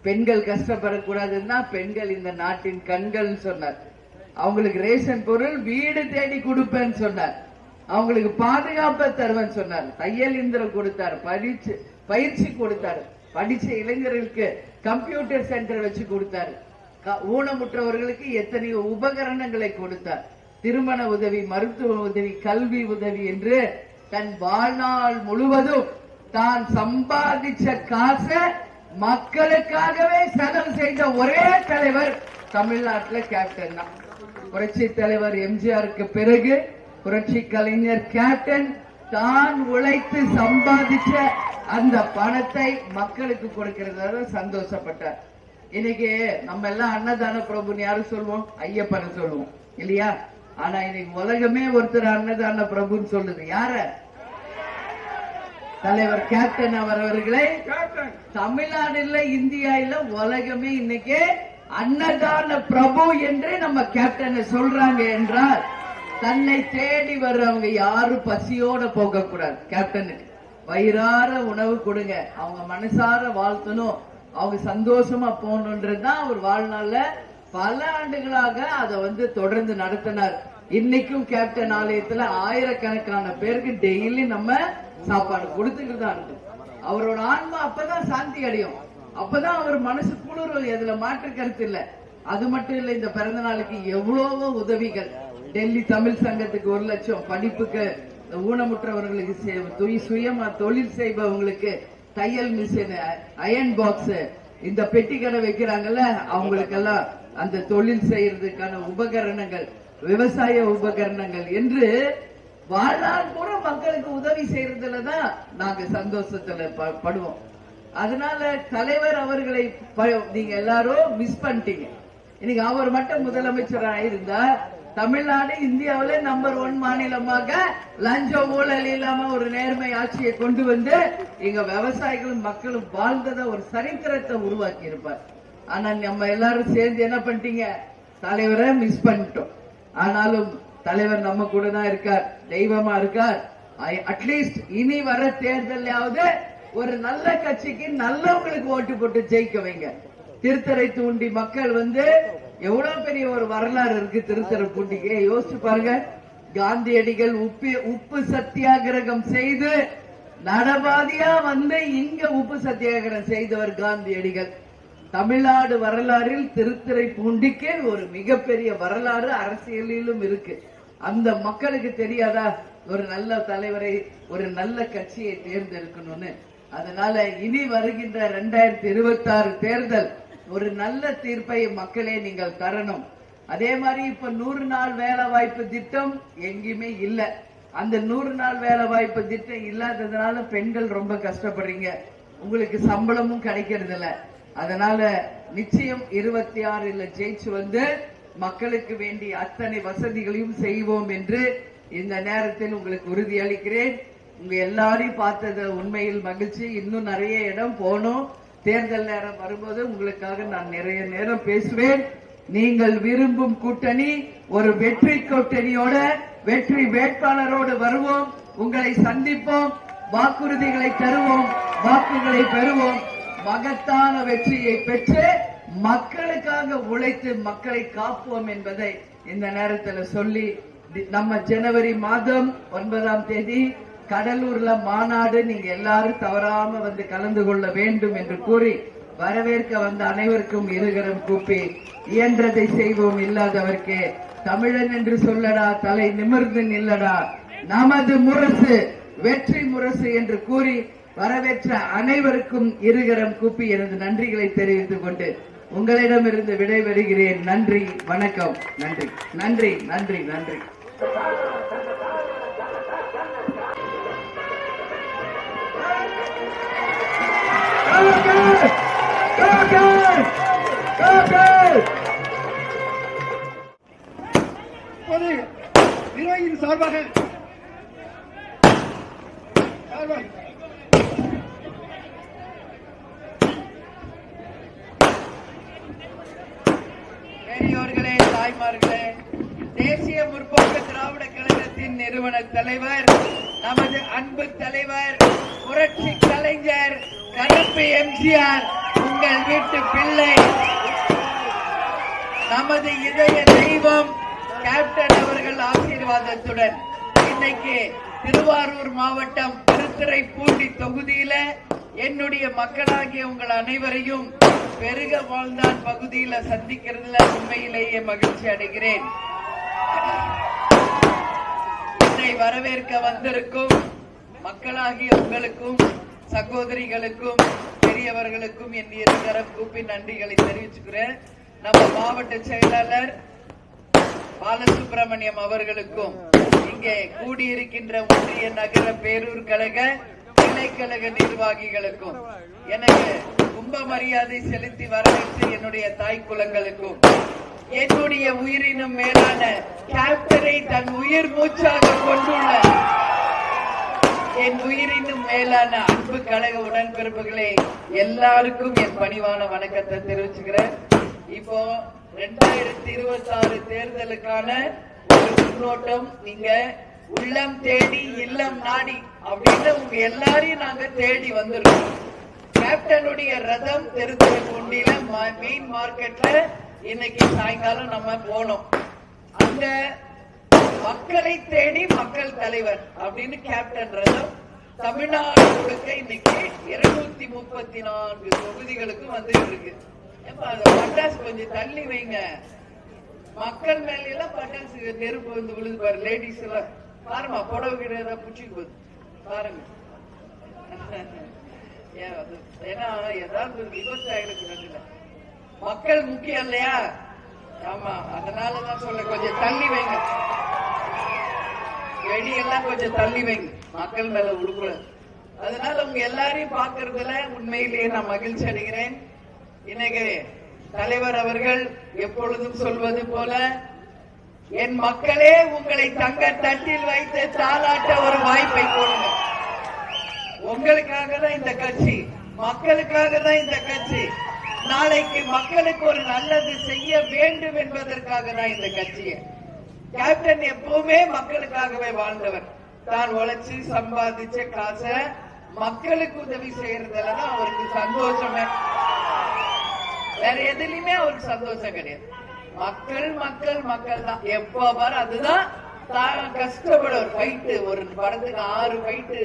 பெண்கள் கஷ்டப்படக்கூடாதுன்னா பெண்கள் இந்த நாட்டின் கண்கள் சொன்னார். அவங்களுக்கு ரேஷன் பொருள் வீடு தேடி கொடுப்பேன்னு சொன்னார். அவங்களுக்கு பாதுகாப்பை தருவேன்னு சொன்னார். தையல் இயந்திரம் கொடுத்தார், பயிற்சி கொடுத்தார், படிச்ச இளைஞர்களுக்கு கம்ப்யூட்டர் சென்டர் வச்சு கொடுத்தாரு, ஊனமுற்றவர்களுக்கு எத்தனையோ உபகரணங்களை கொடுத்தார், திருமண உதவி, மருத்துவ உதவி, கல்வி உதவி என்று தன் வாழ்நாள் முழுவதும் தான் சம்பாதிச்ச காசை மக்களுக்காகவே செலவு செய்த ஒரே தலைவர் தமிழ்நாட்டில் கேப்டன் தான். புரட்சி தலைவர் எம்ஜிஆருக்கு பிறகு புரட்சி கலைஞர் கேப்டன் தான் உழைத்து சம்பாதிச்ச அந்த பணத்தை மக்களுக்கு கொடுக்கிறத சந்தோஷப்பட்டார். இன்னைக்கு நம்ம எல்லாம் அன்னதான பிரபுன்னு யாரும் சொல்லுவோம்? ஐயப்பனை சொல்லுவோம் இல்லையா? ஆனா இன்னைக்கு உலகமே ஒருத்தர் அன்னதான பிரபுன்னு சொல்லுது. யார? தலைவர் கேப்டன் அவர்களை தமிழ்நாடு இல்ல, இந்தியா இல்ல, உலகமே இன்னைக்கு அன்னதான பிரபு என்று நம்ம கேப்டனை சொல்றாங்க என்றால் தன்னை தேடி வர்றவங்க யாரும் பசியோட போக கூடாது. கேப்டனுக்கு வயிறார உணவு கொடுங்க, அவங்க மனசார வாழ்த்தணும், அவங்க சந்தோஷமா போகணுன்றதுதான் அவர் வாழ்நாள்ல பல ஆண்டுகளாக அதை தொடர்ந்து நடத்தினார். இன்னைக்கும் கேப்டன் ஆலயத்துல ஆயிரக்கணக்கான பேருக்கு டெய்லி நம்ம சாப்பாடு கொடுத்துக்கிட்டு தான் இருக்கும். அவரோட ஆன்மா அப்பதான் சாந்தி அடையும், அப்பதான் அவர் மனசு குளிரும், எதுல மாற்று கருத்து இல்ல. அது மட்டும் இல்ல, இந்த பிறந்த நாளுக்கு எவ்வளவோ உதவிகள். டெல்லி தமிழ் சங்கத்துக்கு 1 லட்சம், படிப்புக்கு ஊனமுற்றவர்களுக்கு, சுயமா தொழில் செய்பவங்களுக்கு தையல் மிஷின், அயன் பாக்ஸ், இந்த பெட்டி கடை வைக்கிறாங்கல்ல அவங்களுக்கெல்லாம் அந்த தொழில் செய்யறதுக்கான உபகரணங்கள், விவசாய உபகரணங்கள் என்று வாழ்நாள் பூரா மக்களுக்கு உதவி செய்யறதுலதான் நாங்க சந்தோஷத்துல படுவோம். அதனால தலைவர் அவர்களை நீங்க எல்லாரும் மிஸ் பண்ணிட்டீங்க. இன்னைக்கு அவர் மட்டும் முதலமைச்சராக இருந்தா தமிழ்நாடு இந்தியாவில நம்பர் 1 மாநிலமாக லஞ்ச ஊழல் இல்லாம ஒரு நேர்மை ஆட்சியை கொண்டு வந்து இங்க விவசாயிகளும் மக்களும் வாழ்ந்தத ஒரு சரித்திரத்தை உருவாக்கி இருப்பார். ஆனா நம்ம எல்லாரும் சேர்ந்து என்ன பண்ணிட்டீங்க, தலைவரை மிஸ் பண்ணிட்டோம். ஆனாலும் தலைவர் நம்ம கூட தான் இருக்கார், தெய்வமா இருக்கார். அட்லீஸ்ட் இனி வர தேர்தலாவது ஒரு நல்ல கட்சிக்கு நல்லவங்களுக்கு ஓட்டு போட்டு ஜெயிக்க வைங்க. திருத்தரை தூண்டி மக்கள் எவ்வளவு பெரிய ஒரு வரலாறு இருக்கு திருத்தரை பூண்டிக்கு, யோசிச்சு பாருங்க. காந்தியடிகள் உப்பு சத்தியாகிரகம் செய்து நடபாதியா இங்க உப்பு சத்தியாகிரகம் செய்தவர் காந்தியடிகள். தமிழ்நாடு வரலாறில் திருத்துறை பூண்டிக்கு ஒரு மிகப்பெரிய வரலாறு அரசியலிலும் இருக்கு. அந்த மக்களுக்கு தெரியாதா ஒரு நல்ல தலைவரை, ஒரு நல்ல கட்சியை தேர்ந்தெடுக்கணும்னு? அதனால இனி வருகின்ற 2026 தேர்தல் ஒரு நல்ல தீர்ப்பை மக்களே நீங்கள் தரணும். அதே மாதிரி இப்ப 100 நாள் வேலை வாய்ப்பு திட்டம் எங்கேயுமே இல்ல. அந்த 100 நாள் வேலை வாய்ப்பு திட்டம் இல்லாததுனால பெண்கள் ரொம்ப கஷ்டப்படுறீங்க, உங்களுக்கு சம்பளமும் கிடைக்கிறது இல்ல. அதனால நிச்சயம் 26 ஜெயிச்சு மக்களுக்கு வேண்டிய அத்தனை வசதிகளையும் செய்வோம் என்று இந்த நேரத்தில் உங்களுக்கு உறுதி அளிக்கிறேன். உங்க எல்லாரையும் பார்த்தது உண்மையில் மகிழ்ச்சி. இன்னும் நிறைய இடம் போனோம். தேர்தல் நேரம் வரும்போது உங்களுக்காக நான் நிறைய நேரம் பேசுவேன். நீங்கள் விரும்பும் கூட்டணி ஒரு வெற்றி கூட்டணியோட, வெற்றி வேட்பாளரோடு வருவோம், உங்களை சந்திப்போம், வாக்குறுதிகளை தருவோம், வாக்குகளை பெறுவோம், மகத்தான வெற்றியை பெற்று மக்களுக்காக உழைத்து மக்களை காப்போம் என்பதை இந்த நேரத்தில் சொல்லி, நம்ம ஜனவரி மாதம் 9ஆம் தேதி கடலூர்ல மாநாடு, நீங்க எல்லாரும் தவறாம கலந்து கொள்ள வேண்டும் என்று கூறி வரவேற்க வந்த அனைவருக்கும் இருகரம் கூப்பி, இயன்றதை செய்வோம், இல்லாதவர்க்கே தமிழன் என்று சொல்லடா, தலை நிமிர்ந்து நில்லடா, நமது முரசு வெற்றி முரசு என்று கூறி வரவேற்ற அனைவருக்கும் இருகரம் கூப்பி எனது நன்றிகளை தெரிவித்துக் கொண்டு உங்களிடமிருந்து விடைபெறுகிறேன். நன்றி, வணக்கம். நன்றி, நன்றி, நன்றி, நன்றி. நிர்வாகியின் சார்பாக பெரியோர்களே, தாய்மார்களே, தேசிய முற்போக்கு திராவிட கழகத்தின் நிறுவன தலைவர், நமது அன்பு தலைவர், புரட்சி கலைஞர் கருப்பு எம்ஜிஆர் உங்கள் வீட்டு பிள்ளை, நமது இதய தெய்வம் கேப்டன் அவர்கள் ஆசீர்வாதத்துடன் இன்னைக்கு திருவாரூர் மாவட்டம் திருத்துறைப்பூண்டி தொகுதியில என்னுடைய மக்களாகிய உங்கள் அனைவரையும் பெருக வாழ்ந்தான் பகுதியில சந்திக்கிறதுல உண்மையிலேயே மகிழ்ச்சி அடைகிறேன். என்னை வரவேற்க வந்திருக்கும் மக்களாகிய உங்களுக்கும், சகோதரிகளுக்கும், பெரியவர்களுக்கும் என் இருகரம் கூப்பி நன்றிகளை தெரிவிச்சுக்கிறேன். நம்ம மாவட்ட செயலாளர் பாலசுப்ரமணியம் அவர்களுக்கும், இங்கே கூடியிருக்கின்ற ஒன்றிய நகர பேரூர் கழக கிளைக்கழக நிர்வாகிகளுக்கும், எனக்கு கும்ப மரியாதை செலுத்தி வரவேற்று என்னுடைய தாய் குலங்களுக்கும், என்னுடைய உயிரினும் மேலான கேப்டனை தன் உயிர் மூச்சாக கொண்டுள்ள என் உயிரினும் மேலான அன்பு கழக உடன்பிறப்புகளே, எல்லாருக்கும் என் பணிவான வணக்கத்தை தெரிவிச்சுக்கிறேன். இப்போ 2026 தேர்தலுக்கான ஒரு முன்னோட்டம் நீங்க உள்ளம் தேடி இல்லம் நாடி அப்படின்னு உங்க எல்லாரையும் நாங்க தேடி வந்துருக்கோம். கேப்டனுடைய ரதம் திருத்துறைப்பூண்டியில மெயின் மார்க்கெட்ல இன்னைக்கு சாயங்காலம் நம்ம போனோம். அங்க மக்களை தேடி மக்கள் தலைவர் அப்படின்னு கேப்டன் ரதம் தமிழ்நாடு முழுக்க இன்னைக்கு 234 தொகுதிகளுக்கு வந்துட்டு இருக்கு. பட்டாசு கொஞ்சம் தள்ளி வைங்க. மக்கள் மேல எல்லாம் பட்டாசு நெருப்பு வந்து விழுது பாரு. லேடிஸ் எல்லாம் பாருமா, புடவை கிட்ட புடிச்சிட்டு போகுது பாருங்க. ஏன்னா ஏதாவது விபத்து ஆயிருக்கு. மக்கள் முக்கியம் இல்லையா? ஆமா, அதனாலதான் சொல்ல கொஞ்சம் தள்ளி வைங்க. வெடியெல்லாம் கொஞ்சம் தள்ளி வைங்க, மக்கள் மேல விழுக்கூடாது. அதனால உங்க எல்லாரையும் பாக்குறதுல உண்மையிலேயே நான் மகிழ்ச்சி அடைகிறேன். இன்னைக்கு தலைவர் அவர்கள் எப்பொழுதும் சொல்வது போல, என் மக்களே உங்களை தங்க தட்டில் வைத்து தாளாட்ட ஒரு வாய்ப்பை கொடுங்க. உங்களுக்காக தான் இந்த கட்சி, மக்களுக்காக தான் இந்த கட்சி. நாளைக்கு மக்களுக்கு ஒரு நல்லது செய்ய வேண்டும் என்பதற்காக தான் இந்த கட்சியை. கேப்டன் எப்பவுமே மக்களுக்காகவே வாழ்ந்தவர். தான் உழைச்சு சம்பாதிச்ச காசை மக்களுக்கு உதவி செய்யறதுலதான் அவருக்கு சந்தோஷமே. வேற எதுலயுமே அவருக்கு சந்தோஷம் கிடையாது. மக்கள் மக்கள் மக்கள் தான் எப்ப பாரு. அதுதான் தான் கஷ்டப்படுவார். ஃபைட்டு ஒரு படத்துக்கு 6 ஃபைட்டு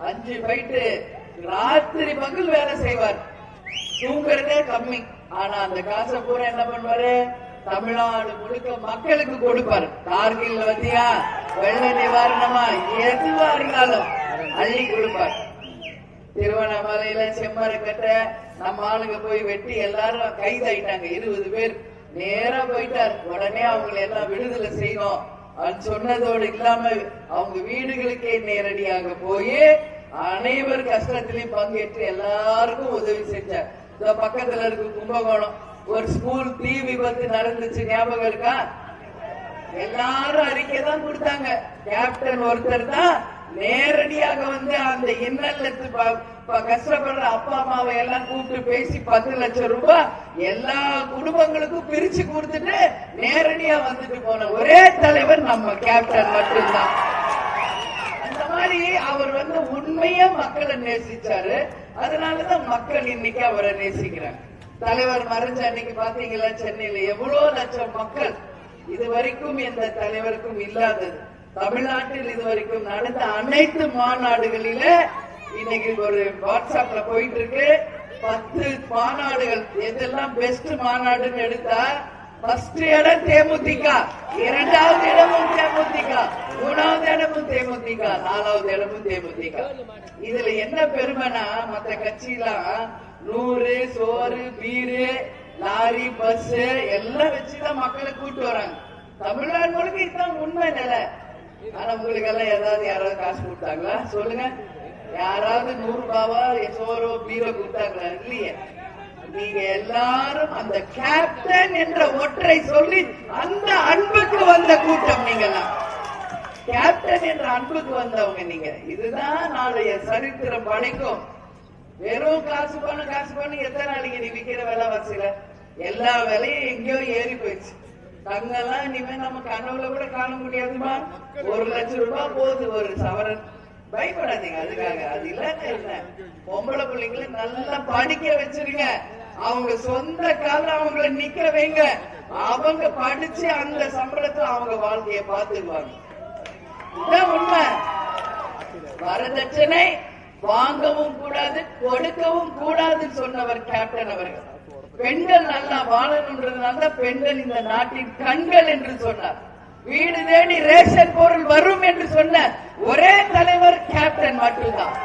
5 ஃபைட்டு ராத்திரி பகல் வேலை செய்வார். தூங்குறதே கம்மி. ஆனா அந்த காசை பூரா என்ன பண்ணுவாரு? தமிழ்நாடு முழுக்க மக்களுக்கு கொடுப்பாரு. கார்கில் வந்தியா, வெள்ள நிவாரணமா, எதுவா இருந்தாலும் அள்ளி கொடுப்பார். திருவண்ணாமலையில செம்மரக்கட்ட நம்ம ஆளுங்க போய் வெட்டி எல்லாரும் கைதாயிட்டாங்க. 20 பேர் நேரா போயிட்டார். உடனே அவங்களை எல்லாம் விடுதலை செய்யணும் சொன்னதோடு இல்லாம அவங்க வீடுகளுக்கே நேரடியாக போய் அனைவர் கஷ்டத்திலையும் பங்கேற்று எல்லாருக்கும் உதவி செஞ்சார். பக்கத்துல இருக்கு கும்பகோணம், ஒரு ஸ்கூல் தீ விபத்து நடந்துச்சு, ஞாபகம் இருக்கா? எல்லாரும் அறிக்கை தான் கொடுத்தாங்க. கேப்டன் ஒருத்தர் தான் நேரடியாக வந்து அந்த இன்னலத்து கஷ்டப்படுற அப்பா அம்மாவை எல்லாம் கூப்பிட்டு பேசி 10 லட்சம் ரூபாய் எல்லா குடும்பங்களுக்கும் பிரிச்சு கொடுத்துட்டு நேரடியா வந்துட்டு போன ஒரே தலைவர் நம்ம கேப்டன் மட்டும்தான். அந்த மாதிரி அவர் வந்து உண்மையா மக்களை நேசிச்சாரு. அதனாலதான் மக்கள் இன்னைக்கு அவரை நேசிக்கிறாங்க. தலைவர் மறைஞ்ச அன்னைக்கு பாத்தீங்களா, சென்னையில எவ்வளவு லட்சம் மக்கள். இதுவரைக்கும் எந்த தலைவருக்கும் இல்லாதது. தமிழ்நாட்டில் இதுவரைக்கும் நடந்த அனைத்து மாநாடுகளில இன்னைக்கு ஒரு வாட்ஸ்அப்ல போயிட்டு இருக்கு. 10 மாநாடுகள் எதெல்லாம் பெஸ்ட் மாநாடுன்னு எடுத்தா, ஃபர்ஸ்ட் இடம் தேமுதிக, 2வது இடமும் தேமுதிக, 3வது இடமும் தேமுதிக, 4வது இடமும் தேமுதிக. இதுல என்ன பெருமைனா, மற்ற கட்சியெல்லாம் 100 சோறு பீரு லாரி பஸ் எல்லாம் வச்சுதான் மக்களை கூட்டு வராங்க. தமிழ்நாடு முழுக்க இதுதான் உண்மை நிலை. ஆனா உங்களுக்கு எல்லாம் ஏதாவது யாராவது காசு கொடுத்தாங்களா? சொல்லுங்க. யாராவது 100 ரூபாவா சோறோ பீரோ கொடுத்தாங்களா? இல்லையே. நீங்க எல்லாரும் அந்த கேப்டன் என்ற ஒற்றை சொல்லி அந்த அன்புக்கு வந்த கூட்டம். நீங்க கேப்டன் என்ற அன்புக்கு வந்தவங்க நீங்க. இதுதான் நாளைய சரித்திரம் படைக்கும். வெறும் காசு பண்ணு எத்தனை நாளைக்கு நீ விக்கிற விலைவாசியில எல்லா விலையும் எங்கேயோ ஏறி போயிடுச்சு. தங்கெல்லாம் இனிமே நம்ம கனவுல கூட காண முடியாதுமா. 1 லட்சம் ரூபாய் போகுது ஒரு சவரன். பயப்படாதீங்க அதுக்காக. அது இல்ல, பொம்பளை பிள்ளைங்களை நல்லா படிக்க வச்சிருங்க. அவங்க சொந்த காலம் அவங்கள நிக்க வைங்க. அவங்க படிச்சு அந்த சம்பளத்துல அவங்க வாழ்க்கைய பாத்துக்குவாங்க. இதுதான் உண்மை. வரதட்சணை வாங்கவும் கூடாது, கொடுக்கவும் கூடாதுன்னு சொன்னவர் கேப்டன் அவர்கள். பெண்கள் நல்லா வாழணும்ன்றதுனால பெண்கள் இந்த நாட்டின் கண்கள் என்று சொன்னார். வீடு தேடி ரேஷன் பொருள் வரும் என்று சொன்ன ஒரே தலைவர் கேப்டன் மட்டும்தான்.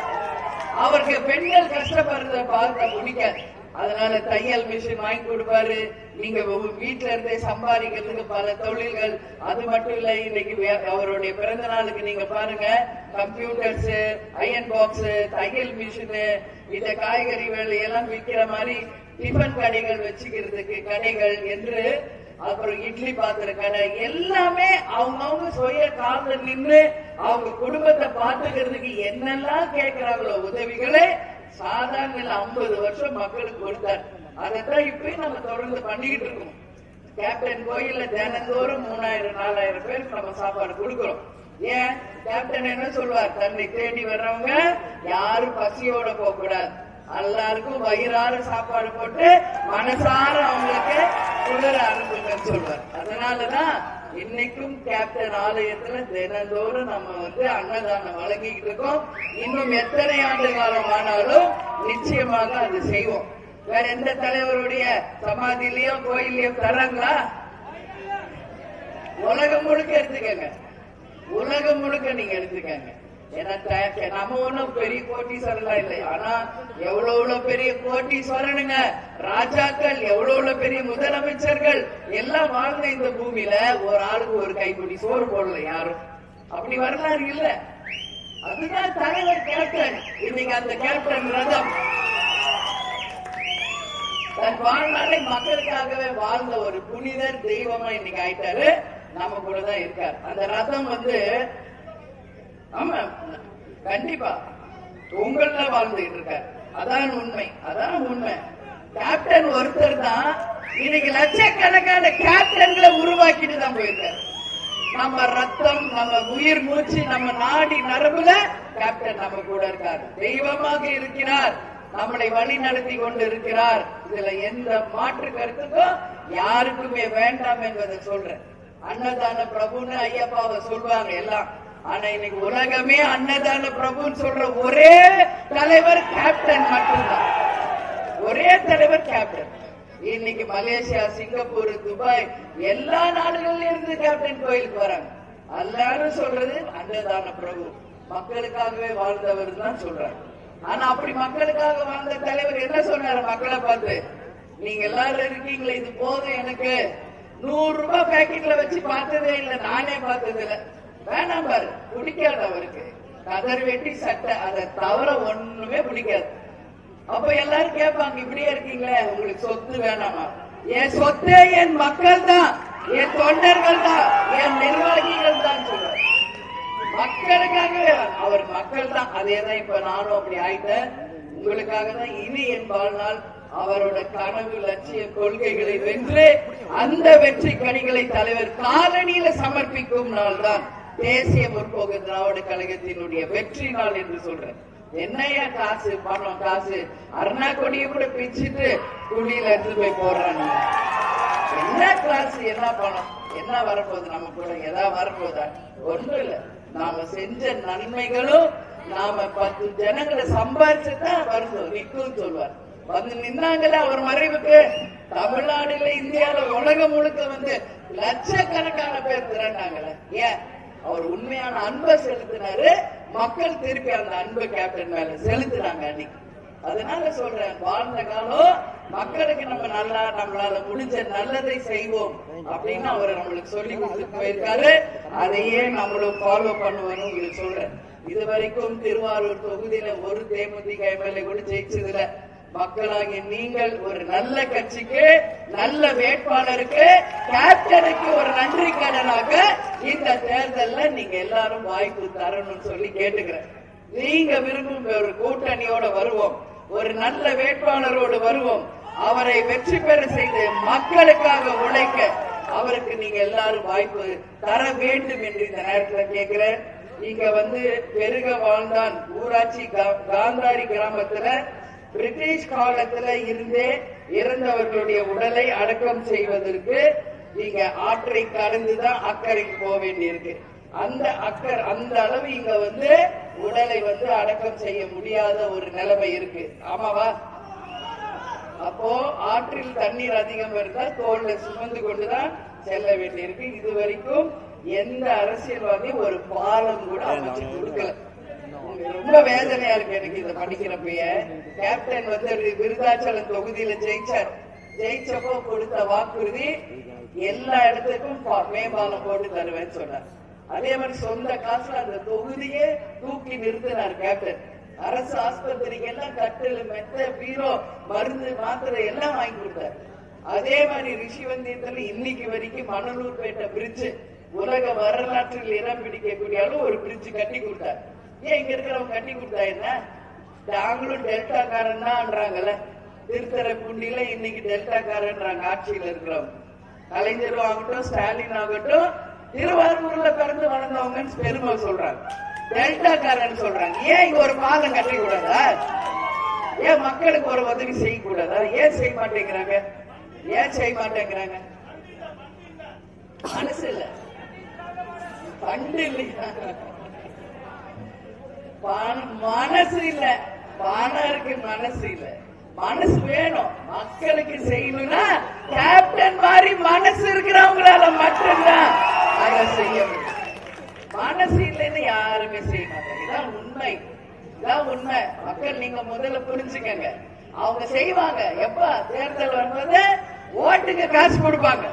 அவருக்கு பெண்கள் கஷ்டப்படுறத பார்க்க பிடிக்காது. அதனால தையல் மிஷின் வாங்கி கொடுப்பாரு. நீங்க வீட்டுல இருந்தே சம்பாதிக்கிறதுக்கு பல தொழில்கள். அது மட்டும் இல்ல, இன்னைக்கு அவருடைய பிறந்த நாளுக்கு நீங்க பாருங்க, கம்ப்யூட்டர்ஸ், அயன் பாக்ஸ், தையல் மிஷின், இந்த காய்கறி வேலையெல்லாம் விற்கிற மாதிரி டிஃபன் கடைகள் வச்சுக்கிறதுக்கு கடைகள் என்று, அப்புறம் இட்லி பாத்திர கடை, எல்லாமே அவங்கவுங்க சுய கால நின்று அவங்க குடும்பத்தை பாத்துக்கிறதுக்கு என்னெல்லாம் கேட்கிறாங்களோ உதவிகளை சாதாரண 50 வருஷம் மக்களுக்கு கொடுத்தார். அதைத்தான் இப்பயும் நம்ம தொடர்ந்து பண்ணிக்கிட்டு இருக்கோம். கேப்டன் கோயில்ல தினந்தோறும் 3000 4000 பேருக்கு நம்ம சாப்பாடு கொடுக்கிறோம். ஏன் கேப்டன் என்ன சொல்வார், தன்னை தேடி வர்றவங்க யாரும் பசியோட போக கூடாது, எல்லாருக்கும் வயிறார சாப்பாடு போட்டு மனசார அவங்களுக்கு குளிர அனுப்புங்கன்னு சொல்வார். அதனாலதான் இன்னைக்கும் கேப்டன் ஆலயத்துல தினந்தோறும் நம்ம அன்னதானம் வழங்கிட்டு இருக்கோம். இன்னும் எத்தனை ஆண்டு காலம் ஆனாலும் நிச்சயமாக அது செய்வோம். வேற எந்த தலைவருடைய சமாதியிலயோ கோயிலையோ தராங்களா? உலகம் முழுக்க எடுத்துக்கங்க, உலகம் முழுக்க நீங்க எடுத்துக்கங்க. நம்ம ஒண்ணும் பெரிய கோட்டீஸ்வரலாம் இல்லை, ஆனா எவ்வளவு பெரிய கோட்டீஸ்வரனுங்க, ராஜாக்கள், எவ்வளவு பெரிய முதலமைச்சர்கள் எல்லாம் வாழ்ந்த இந்த பூமியில ஒரு ஆளுக்கு ஒரு கைப்பிடி சோறு போடல யாரும். அப்படி வரலாறு இல்ல. அதுதான் தலைவர் கேப்டன். இன்னைக்கு அந்த கேப்டன் ரதம் தன் வாழ்நாளை மக்களுக்காகவே வாழ்ந்த ஒரு புனிதர் தெய்வமா இன்னைக்கு ஆயிட்டாரு. நம்ம கூட தான் இருக்காரு. அந்த ரதம் ஆமா கண்டிப்பா உங்கள வாழ்ந்துட்டு இருக்காரு. அதான் உண்மை, அதான் உண்மை. கேப்டன் ஒருத்தர் தான் இன்னைக்கு லட்சக்கணக்கான கேப்டன்களை உருவாக்கிட்டு தான் போயிருக்காரு. நம்ம ரத்தம், நம்ம உயிர் மூச்சு, நம்ம நாடி நரம்புல கேப்டன் நம்ம கூட இருக்காரு. தெய்வமாக இருக்கிறார், நம்மளை வழி நடத்தி கொண்டு இருக்கிறார். இதுல எந்த மாற்று கருத்துக்கும் யாருக்குமே வேண்டாம் என்பதை சொல்றேன். அன்னதான பிரபுன்னு ஐயப்பாவை சொல்வாங்க எல்லாம். ஆனா இன்னைக்கு உலகமே அன்னதான பிரபுன்னு சொல்ற ஒரே தலைவர் கேப்டன் மட்டும்தான். ஒரே தலைவர் கேப்டன். இன்னைக்கு மலேசியா, சிங்கப்பூர், துபாய் எல்லா நாடுகள்ல இருந்து கேப்டன் கோயிலுக்கு வராங்க. எல்லாரும் சொல்றது அன்னதான பிரபு, மக்களுக்காகவே வாழ்ந்தவர் தான் சொல்றாங்க. ஆனா அப்படி மக்களுக்காக வாழ்ந்த தலைவர் என்ன சொன்னாரு மக்களை பார்த்து? நீங்க எல்லாரும் இருக்கீங்களே, இது போதும், எனக்கு 100 ரூபாய் பேக்கெட்ல வச்சு பார்த்ததே இல்லை, நானே பார்த்தது இல்லை. வேணாம் பாரு, பிடிக்காது அவருக்கு. கதர் வெட்டி சட்டை, அதை தவிர ஒண்ணுமே பிடிக்காது. அப்ப எல்லாரும் கேட்பாங்க, இப்படியே இருக்கீங்களே, உங்களுக்கு சொத்து வேணாமா? என் சொத்தே என் மக்கள் தான், என் தொண்டர்கள் தான், என் நிர்வாகிகள் தான் சொல்றாரு. மக்களுக்காகவே அவர் மக்கள் தான். அதேதான் இப்ப நானும் அப்படி ஆயிட்டேன். உங்களுக்காக தான் இனி என் வாழ்நாள் அவரோட கனவு, லட்சிய, கொள்கைகளை வென்று அந்த வெற்றி கனிகளை தலைவர் காலணியில சமர்ப்பிக்கும் நாள் தான் தேசிய முற்போக்கு திராவிட கழகத்தினுடைய வெற்றி நாள் என்று சொல்றேன். என்னையா காசு, பணம், காசு, அருணா கொடியை கூட பிச்சுட்டு குழியில எடுத்து போய் போடுறாங்க. என்ன காசு, என்ன பணம், என்ன வரப்போகுது? நம்ம கூட ஏதாவது வரப்போதா? ஒன்றும் இல்ல. நாம செஞ்ச நன்மைகளும் நாம 10 ஜனங்களை சம்பாதிச்சுதான் வருஷம் நிக்கும் சொல்வார். நின்னாங்களே அவர் மறைவுக்கு. தமிழ்நாடுல, இந்தியாவில, உலகம் முழுக்க லட்சக்கணக்கான பேர் திரண்டாங்களே. ஏன்? அவர் உண்மையான அன்பை செலுத்தினாரு. மக்கள் திருப்பி அந்த அன்பு கேப்டன் மேல செலுத்தினாங்க அன்னைக்கு. அதனால சொல்றேன், வாழ்ந்த காலம் மக்களுக்கு நம்ம நல்லா, நம்மளால முடிஞ்ச நல்லதை செய்வோம் அப்படின்னு அவர் நம்மளுக்கு சொல்லி கொடுத்துட்டு போயிருக்காரு. அதையே நம்மளும் ஃபாலோ பண்ணுவோம்னு உங்களுக்கு சொல்றேன். இதுவரைக்கும் திருவாரூர் தொகுதியில ஒரு தேமுதிக எம்எல்ஏ கூட ஜெயிச்சதுல. மக்களாகிய நீங்கள் ஒரு நல்ல கட்சிக்கு, நல்ல வேட்பாளருக்கு, கேப்டனுக்கு ஒரு நன்றி கடனாக இந்த தேர்தல்ல நீங்க எல்லாரும் வாய்ப்பு தரணும்னு சொல்லி கேட்டுக்கிறேன். நீங்க விரும்பும் ஒரு கூட்டணியோட வருவோம், ஒரு நல்ல வேட்பாளரோடு வருவோம். அவரை வெற்றி பெற செய்து மக்களுக்காக உழைக்க அவருக்கு நீங்க எல்லாரும் வாய்ப்பு தர வேண்டும் என்று இந்த நேரத்தில் கேட்கிறேன். இங்க பெருக வாழ்ந்தான் ஊராட்சி காந்தாரி கிராமத்துல பிரிட்டிஷ் காலத்துல இருந்தே இறந்தவர்களுடைய உடலை அடக்கம் செய்வதற்கு நீங்க ஆற்றை கடந்துதான் அக்கறைக்கு போக வேண்டியிருக்கு. அந்த அளவு இங்க உடலை அடக்கம் செய்ய முடியாத ஒரு நிலைமை இருக்கு. ஆமாவா? அப்போ ஆற்றில் தண்ணீர் அதிகம் இருந்தால் தோல்ல சுமந்து கொண்டுதான் செல்ல வேண்டியிருக்கு. இதுவரைக்கும் எந்த அரசியல்வாதியும் ஒரு பாலம் கூட அமைச்சு கொடுக்கல. ரொம்ப வேதனையா இருக்கு எனக்கு இதை படிக்கிறப்ப. கேப்டன் விருதாச்சலம் தொகுதியில ஜெயிச்சப்போ கொடுத்த வாக்குறுதி எல்லா இடத்துக்கும் மேம்பாலம் போட்டு தருவேன்னு சொன்னார். அதே மாதிரி சொந்த காசுல அந்த தொகுதியே தூக்கி நிறுத்தினார் கேப்டன். அரசு ஆஸ்பத்திரிக்கு எல்லாம் கட்டில், மெத்த, பீரோ, மருந்து, மாத்திரை எல்லாம் வாங்கி கொடுத்தார். அதே மாதிரி ரிஷிவந்தியத்துல இன்னைக்கு வரைக்கும் மணலூர்பேட்டை பிரிட்ஜ் உலக வரலாற்றில் இடம் பிடிக்கக்கூடிய அளவு ஒரு பிரிட்ஜ் கட்டி கொடுத்தார். ஏன் இங்க இருக்கிறவங்க கட்டி கொடுத்தா என்ன? நாங்களும் டெல்டா காரன் தான்ன்றாங்கல்ல. திருத்தரப்பூண்டியில இன்னைக்கு டெல்டா காரன்றாங்க ஆட்சியில் இருக்கிறவங்க. கலைஞரும் ஆகட்டும், ஸ்டாலின் ஆகட்டும், திருவாரூர்ல பிறந்து வளர்ந்தவங்கன்னு பெருமை சொல்றாங்க, டெல்டாக்காரன்னு சொல்றாங்க. ஏன் இங்க ஒரு பாலம் கட்ட கூடாதா? ஏன் மக்களுக்கு ஒரு உதவி செய்யக்கூடாதா? ஏன் செய்ய மாட்டேங்கிறாங்க? ஏன் செய்ய மாட்டேங்கிறாங்க? மனசு இல்ல, பண்டு இல்லையா? மனசு இல்ல, பணம் இருக்கு, மனசு இல்ல. மனசு வேணும், மக்களுக்கு செய்யணும்னா கேப்டன் மாதிரி மனசு இருக்கிறவங்களால மட்டும்தான் அதை செய்ய முடியும். மனசு இல்லைன்னு யாருமே செய்ய மாட்டாங்க. இதான் உண்மை, இதான் உண்மை. மக்கள் நீங்க முதல்ல புரிஞ்சுக்கங்க. அவங்க செய்வாங்க. எப்ப தேர்தல் வரும்போது ஓட்டுக்கு காசு கொடுப்பாங்க,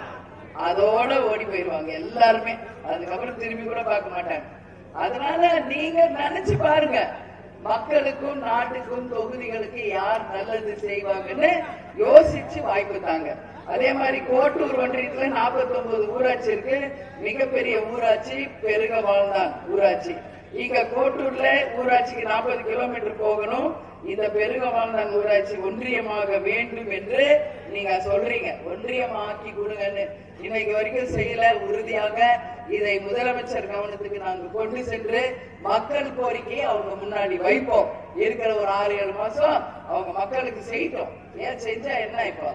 அதோட ஓடி போயிருவாங்க எல்லாருமே. அதுக்கப்புறம் திரும்பி கூட பார்க்க மாட்டாங்க. அதனால நீங்க நினைச்சு பாருங்க, மக்களுக்கும் நாட்டுக்கும் தொகுதிகளுக்கு யார் நல்லது செய்வாங்கன்னு யோசிச்சு வாய்ப்பு தாங்க. அதே மாதிரி கோட்டூர் ஒன்றியத்துல 49 ஊராட்சி இருக்கு. மிகப்பெரிய ஊராட்சி பெருக வாழ்ந்தான் ஊராட்சி. இங்க கோட்டூர்ல ஊராட்சிக்கு 40 கிலோமீட்டர் போகணும். இந்த பெருக வாழ்ந்தான் ஊராட்சி ஒன்றியமாக வேண்டும் என்று நீங்க சொல்றீங்க. ஒன்றியமாக்கி கொடுங்கன்னு இன்னைக்கு வரைக்கும் செய்யல. உறுதியாக இதை முதலமைச்சர் கவனத்துக்கு நாங்கள் கொண்டு சென்று மக்கள் கோரிக்கையை அவங்க முன்னாடி வைப்போம். இருக்கிற ஒரு 6-7 மாசம் அவங்க மக்களுக்கு செய்யட்டும். ஏன் செஞ்சா என்ன இப்போ?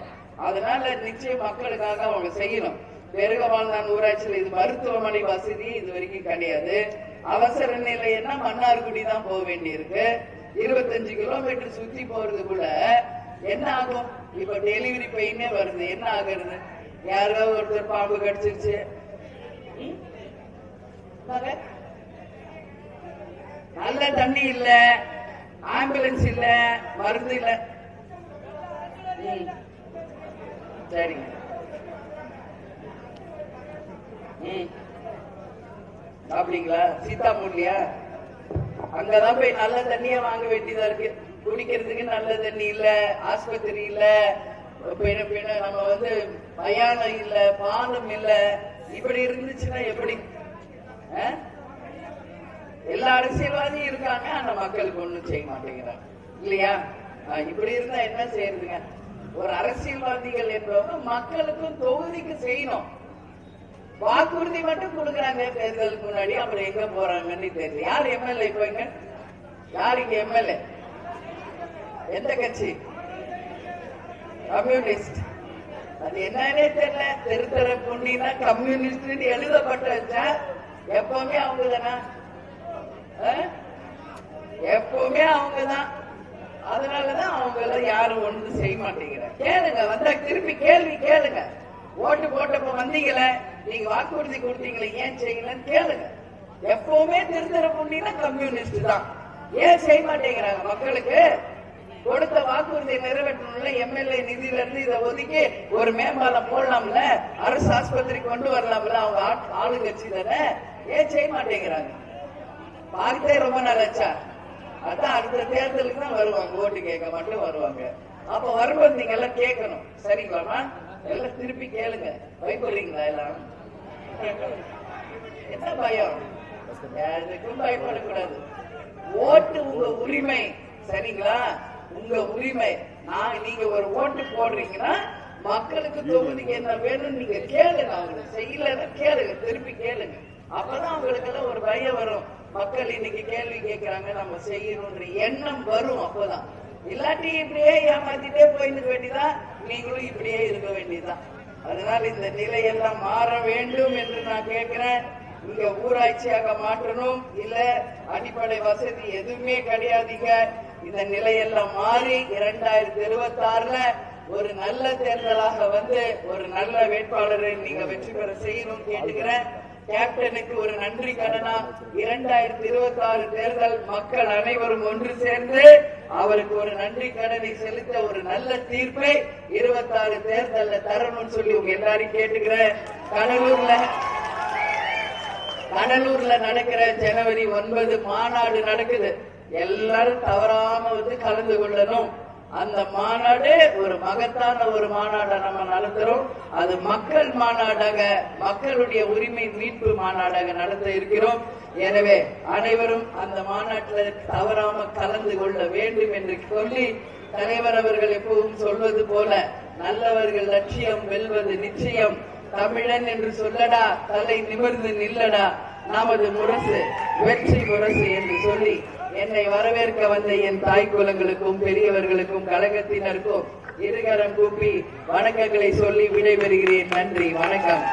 அதனால நிச்சயம் மக்களுக்காக அவங்க செய்யணும். பெருக வாழ்ந்தான் ஊராட்சியில் இது மருத்துவமனை வசதி இது வரைக்கும் கிடையாது. அவசர நிலைன்னா மன்னார்குடி தான் போக வேண்டி இருக்கு. 25 கிலோமீட்டர் சுத்தி போறதுக்குள்ள என்ன ஆகும்? இப்ப டெலிவரி பெயினே வருது. என்ன ஆகுறது? யாரோ ஒருத்தர் பாம்பு கடிச்சிருச்சு, நல்ல தண்ணி இல்ல, ஆம்புலன்ஸ் இல்ல, மருந்து இல்ல. சரிங்க. அப்படிங்களா? சீதாமூர்லியா? அங்கதான் போய் நல்ல தண்ணியா வாங்க வேண்டியதா இருக்கு. குடிக்கிறதுக்கு நல்ல தண்ணி இல்ல, ஆஸ்பத்திரி இல்ல, நம்ம மயானம் இல்ல, பாலம் இல்ல. இப்படி இருந்துச்சுன்னா எப்படி? எல்லா அரசியல்வாதியும் இருக்காங்க, அந்த மக்களுக்கு ஒண்ணும் செய்ய மாட்டேங்கிறாங்க இல்லையா? இப்படி இருந்தா என்ன செய்யறதுங்க? ஒரு அரசியல்வாதிகள் என்பவங்க மக்களுக்கும் தொகுதிக்கு செய்யணும். வாக்குறுதி மட்டும் கொடுக்கறாங்க தேர்தலுக்கு முன்னாடி, அப்புறம் எங்க போறாங்கன்னு தெரியல. யார் எம்எல்ஏ இப்போ? இங்க யார் இங்க எம்எல்ஏ? எந்த கட்சி? கம்யூனிஸ்ட். அது என்னன்னே தெரியல. தெருத்தர பொண்ணினா கம்யூனிஸ்ட் எழுதப்பட்ட வச்சா எப்பவுமே அவங்க தானா? எப்பவுமே அவங்கதான். அதனாலதான் அவங்க எல்லாம் யாரும் ஒண்ணு செய்ய மாட்டேங்கிறாங்க. கேளுங்க, வந்தா திருப்பி கேள்வி கேளுங்க. ஓட்டு போட்டப்ப வந்தீங்கள, நீங்க வாக்குறுதி கொடுத்தீங்களே, ஏன் செய்யலன்னு கேளுங்க. எப்பவுமே திருத்தர பொண்ணினா கம்யூனிஸ்ட் தான். ஏன் செய்ய மாட்டேங்கிறாங்க? மக்களுக்கு கொடுத்த வாக்குறுதியை நிறைவேற்றணும்ல. எம்எல்ஏ நிதியில இருந்து இதை ஒதுக்கி ஒரு மேம்பாலம் போடலாம்ல, அரசு ஆஸ்பத்திரி கொண்டு வரலாம்ல. அவங்க ஆளுங்கட்சி தானே. ஏன் செய்ய மாட்டேங்கிறாங்க? பார்த்தே ரொம்ப நாளாச்சா? அதான் அடுத்த தேர்தலுக்கு தான் வருவாங்க, ஓட்டு கேட்க மட்டும் வருவாங்க. அப்ப வரும்போது நீங்க எல்லாம் கேட்கணும். சரிங்களாமா? எல்லாம் திருப்பி கேளுங்க. பயப்படுறீங்களா? எல்லாம் என்ன பயம்? எதுக்கும் பயப்படக்கூடாது. ஓட்டு உங்க உரிமை. சரிங்களா? உங்க உரிமை. நீங்க ஒரு ஓட்டு போடுறீங்கன்னா மக்களுக்கு தொகுதிக்கு என்ன வேணும் நீங்க கேளுங்க. அவங்க செய்யலன்னா கேளுங்க, திருப்பி கேளுங்க. அப்பதான் அவங்களுக்கு எல்லாம் ஒரு பயம் வரும். மக்கள் இன்னைக்கு கேள்வி கேட்கிறாங்க, நம்ம செய்யணும்ன்ற எண்ணம் வரும். அப்பதான் இல்லாட்டி இப்படியே ஏமாத்திட்டே போயிருக்க வேண்டியதான். நீங்களும் இப்படியே இருக்க வேண்டியதுதான். அதனால இந்த நிலையெல்லாம் மாற வேண்டும் என்று நான் கேட்கிறேன். இங்க ஊராட்சியாக மாற்றணும், இல்ல அடிப்படை வசதி எதுவுமே கிடையாதுங்க. இந்த நிலையெல்லாம் மாறி 2026ல ஒரு நல்ல தேர்தலாக ஒரு நல்ல வேட்பாளரை நீங்க வெற்றி பெற செய்யணும் கேட்டுக்கிறேன். கேப்டனுக்கு ஒரு நன்றி கடனா 2026 தேர்தல் மக்கள் அனைவரும் ஒன்று சேர்ந்து அவருக்கு ஒரு நன்றி கடனை செலுத்த ஒரு நல்ல தீர்ப்பை 26 தேர்தல்ல தரணும்னு சொல்லி உங்க எல்லாரையும் கேட்டுக்கிறேன். கடலூர்ல நடக்கிற ஜனவரி 9 மாநாடு நடக்குது. எல்லாரும் தவறாம கலந்து கொள்ளணும். அந்த மாநாடு ஒரு மகத்தான ஒரு மாநாடா நம்ம நடத்துறோம். அது மக்கள் மாநாடாக, மக்களுடைய உரிமை மீட்பு மாநாடாக நடத்த இருக்கிறோம். எனவே அனைவரும் அந்த மாநாட்டில் தவறாம கலந்து கொள்ள வேண்டும் என்று சொல்லி, தலைவர் அவர்கள் எப்பவும் சொல்வது போல, நல்லவர்கள் லட்சியம் வெல்வது நிச்சயம், தமிழன் என்று சொல்லடா, தலை நிமிர்ந்து நில்லடா, நமது முரசு வெற்றி முரசு என்று சொல்லி என்னை வரவேற்க வந்த என் தாய் குலங்களுக்கும் பெரியவர்களுக்கும் கழகத்தினருக்கும் இருகரம் கூப்பி வணக்கங்களை சொல்லி விடைபெறுகிறேன். நன்றி, வணக்கம்.